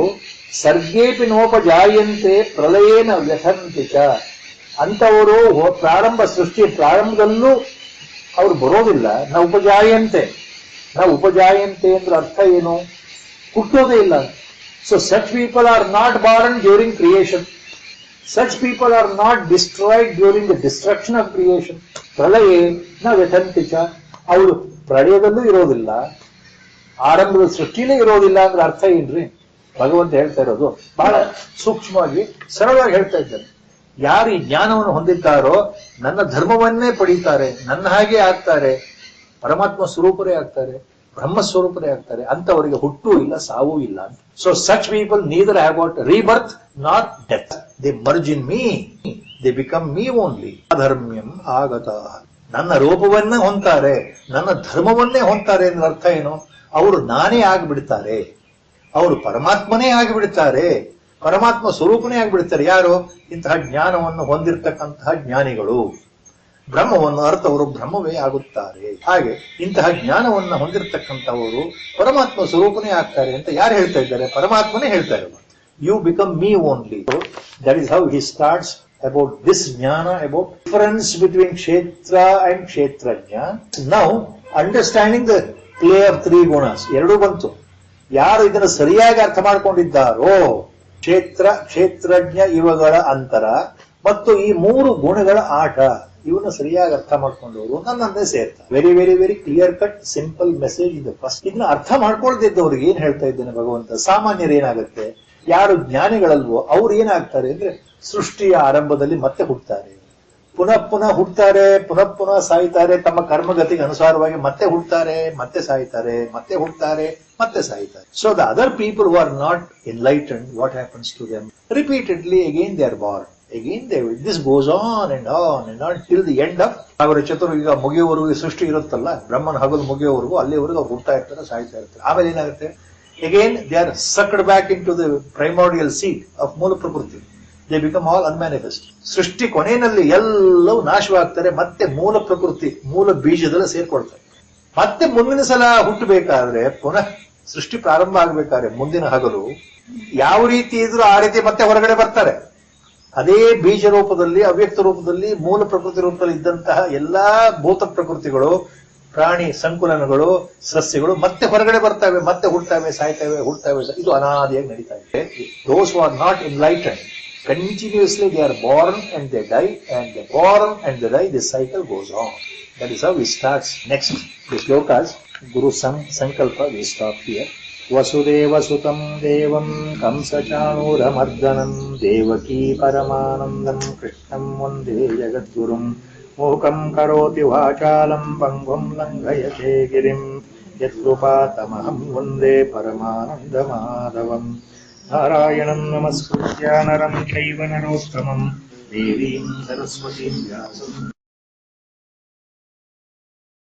ಸರ್ಗೇಪಿ ನೋಪಜಾಯಂತೆ ಪ್ರಳಯೇನ ವ್ಯಥಂತಿ ಚ. ಅಂಥವರು ಸೃಷ್ಟಿ ಪ್ರಾರಂಭದಲ್ಲೂ ಅವ್ರು ಬರೋದಿಲ್ಲ. ನಾವು ಉಪಜಾಯಂತೆ ಅಂದ್ರೆ ಅರ್ಥ ಏನು? ಹುಟ್ಟೋದೇ ಇಲ್ಲ. So such people are not born during creation, such people are not destroyed during the destruction of creation. ಪ್ರಳಯೇನ ವ್ಯಥಂತಿ ಚ. ಅವರು ಪ್ರಳಯದಲ್ಲೂ ಇರೋದಿಲ್ಲ, ಆರಂಭದ ಸೃಷ್ಟಿಲೇ ಇರೋದಿಲ್ಲ ಅಂದ್ರೆ ಅರ್ಥ ಏನ್ರಿ? ಭಗವಂತ ಹೇಳ್ತಾ ಇರೋದು ಬಹಳ ಸೂಕ್ಷ್ಮವಾಗಿ ಸರಳವಾಗಿ ಹೇಳ್ತಾ ಇದ್ದಾರೆ. ಯಾರು ಈ ಜ್ಞಾನವನ್ನು ಹೊಂದಿದ್ದಾರೋ ನನ್ನ ಧರ್ಮವನ್ನೇ ಪಡೀತಾರೆ, ನನ್ನ ಹಾಗೆ ಆಗ್ತಾರೆ, ಪರಮಾತ್ಮ ಸ್ವರೂಪರೇ ಆಗ್ತಾರೆ, ಬ್ರಹ್ಮಸ್ವರೂಪರೇ ಆಗ್ತಾರೆ. ಅಂತವರಿಗೆ ಹುಟ್ಟೂ ಇಲ್ಲ, ಸಾವೂ ಇಲ್ಲ. So such people neither have got rebirth not death, they merge in me, they become me only. ಧರ್ಮ್ಯಂ ಆಗತಃ, ನನ್ನ ರೂಪವನ್ನೇ ಹೊಂತಾರೆ, ನನ್ನ ಧರ್ಮವನ್ನೇ ಹೊಂತಾರೆ ಅಂದ್ರೆ ಅರ್ಥ ಏನು? ಅವರು ನಾನೇ ಆಗಿಬಿಡ್ತಾರೆ, ಅವರು ಪರಮಾತ್ಮನೇ ಆಗಿಬಿಡ್ತಾರೆ, ಪರಮಾತ್ಮ ಸ್ವರೂಪನೇ ಆಗಿಬಿಡ್ತಾರೆ. ಯಾರು? ಇಂತಹ ಜ್ಞಾನವನ್ನು ಹೊಂದಿರತಕ್ಕಂತಹ ಜ್ಞಾನಿಗಳು. ಬ್ರಹ್ಮವನ್ನು ಅರ್ಥವರು ಬ್ರಹ್ಮವೇ ಆಗುತ್ತಾರೆ. ಹಾಗೆ ಇಂತಹ ಜ್ಞಾನವನ್ನು ಹೊಂದಿರತಕ್ಕಂಥವರು ಪರಮಾತ್ಮ ಸ್ವರೂಪನೇ ಆಗ್ತಾರೆ ಅಂತ ಯಾರು ಹೇಳ್ತಾ ಇದ್ದಾರೆ? ಪರಮಾತ್ಮನೇ ಹೇಳ್ತಾ ಇರೋದು. You become me only. That is how he starts about this jnana, about difference between kshetra and kshetrajna. Now understanding the play of 3 gunas ಎರಡೂ ಬಂತು. ಯಾರು ಇದನ್ನು ಸರಿಯಾಗಿ ಅರ್ಥ ಮಾಡ್ಕೊಂಡಿದ್ದಾರೋ, ಕ್ಷೇತ್ರಜ್ಞ ಇವುಗಳ ಅಂತರ ಮತ್ತು ಈ 3 ಗುಣಗಳ ಆಟ, ಇವನ್ನ ಸರಿಯಾಗಿ ಅರ್ಥ ಮಾಡ್ಕೊಂಡವರು ನನ್ನನ್ನೇ ಸೇರ್ತಾರೆ. Very very very clear cut simple message ಇದೆ. ಫಸ್ಟ್ ಇದನ್ನ ಅರ್ಥ ಮಾಡ್ಕೊಳ್ದಿದ್ದವ್ರಿಗೆ ಏನ್ ಹೇಳ್ತಾ ಇದ್ದೇನೆ ಭಗವಂತ? ಸಾಮಾನ್ಯರು ಏನಾಗುತ್ತೆ, ಯಾರು ಜ್ಞಾನಿಗಳಲ್ವೋ ಅವ್ರು ಏನಾಗ್ತಾರೆ ಅಂದ್ರೆ ಸೃಷ್ಟಿಯ ಆರಂಭದಲ್ಲಿ ಮತ್ತೆ ಹುಟ್ಟುತ್ತಾರೆ, ಪುನಃ ಹುಟ್ಟುತ್ತಾರೆ, ಪುನಃ ಸಾಯ್ತಾರೆ. ತಮ್ಮ ಕರ್ಮಗತಿಗೆ ಅನುಸಾರವಾಗಿ ಮತ್ತೆ ಹುಟ್ಟುತ್ತಾರೆ, ಮತ್ತೆ ಸಾಯ್ತಾರೆ, ಮತ್ತೆ ಹುಟ್ಟುತ್ತಾರೆ, ಮತ್ತೆ ಸಾಯ್ತಾರೆ. So the other people who are not enlightened, what happens to them? Repeatedly again they are born, again they will. This goes on and on and on till the end of ಅವರ ಚತುರ್ಯುಗ ಮುಗಿಯುವವರೆಗೂ ಸೃಷ್ಟಿ ಇರುತ್ತಲ್ಲ, ಬ್ರಹ್ಮನ ಹಗಲು ಮುಗಿಯುವವರೆಗೂ, ಅಲ್ಲಿವರೆಗೂ ಅವ್ರು ಹುಡ್ತಾ ಇರ್ತಾರೆ, ಸಾಯ್ತಾ ಇರ್ತಾರೆ. ಆಮೇಲೆ ಏನಾಗುತ್ತೆ? Again they are sucked back into the primordial seat of moola prakriti. They become all unmanifest. ಸೃಷ್ಟಿ ಕೊನೆಯಲ್ಲಿ ಎಲ್ಲವೂ ನಾಶವಾಗ್ತಾರೆ, ಮತ್ತೆ ಮೂಲ ಪ್ರಕೃತಿ, ಮೂಲ ಬೀಜದಲ್ಲಿ ಸೇರ್ಕೊಳ್ತಾರೆ. ಮತ್ತೆ ಮುಂದಿನ ಸಲ ಹುಟ್ಟಬೇಕಾದ್ರೆ, ಪುನಃ ಸೃಷ್ಟಿ ಪ್ರಾರಂಭ ಆಗ್ಬೇಕಾದ್ರೆ ಮುಂದಿನ ಹಗಲು ಯಾವ ರೀತಿ ಇದ್ರು ಆ ರೀತಿ ಮತ್ತೆ ಹೊರಗಡೆ ಬರ್ತಾರೆ. ಅದೇ ಬೀಜ ರೂಪದಲ್ಲಿ, ಅವ್ಯಕ್ತ ರೂಪದಲ್ಲಿ, ಮೂಲ ಪ್ರಕೃತಿ ರೂಪದಲ್ಲಿ ಇದ್ದಂತಹ ಎಲ್ಲಾ ಭೂತ ಪ್ರಕೃತಿಗಳು, ಪ್ರಾಣಿ ಸಂಕುಲನಗಳು, ಸಸ್ಯಗಳು ಮತ್ತೆ ಹೊರಗಡೆ ಬರ್ತವೆ, ಮತ್ತೆ ಹುಡ್ತವೆ, ಸಾಯ್ತವೆ, ಹುಡ್ತವೆ. ಇದು ಅನಾದಿಯಾಗಿ ನಡೀತಾ ಇದೆ. Those who are not enlightened, continuously they are born and they die, and they born and they die. This cycle goes on. That is how it starts. Next, the shlokas, Guru Sankalpa, we stop here. Vasudeva Sutam Devam Kamsa Chanuramardhanam Devaki Paramanandam Krishnam Vande Jagadgurum ಮೂಕಂ ಕರೋತಿ ವಾಚಾಲಂ ಪಂಗುಂ ಲಂಘಯತೆ ಗಿರಿಂ ಯತ್ಕೃಪಾತಮಹಂ ವಂದೇ ಪರಮಾನಂದಮಾಧವಂ. ನಾರಾಯಣಂ ನಮಸ್ಕೃತ್ಯ ನರಂ ಚೈವ ನರೋತ್ತಮಂ ದೇವೀಂ ಸರಸ್ವತೀಂ ವ್ಯಾಸಂ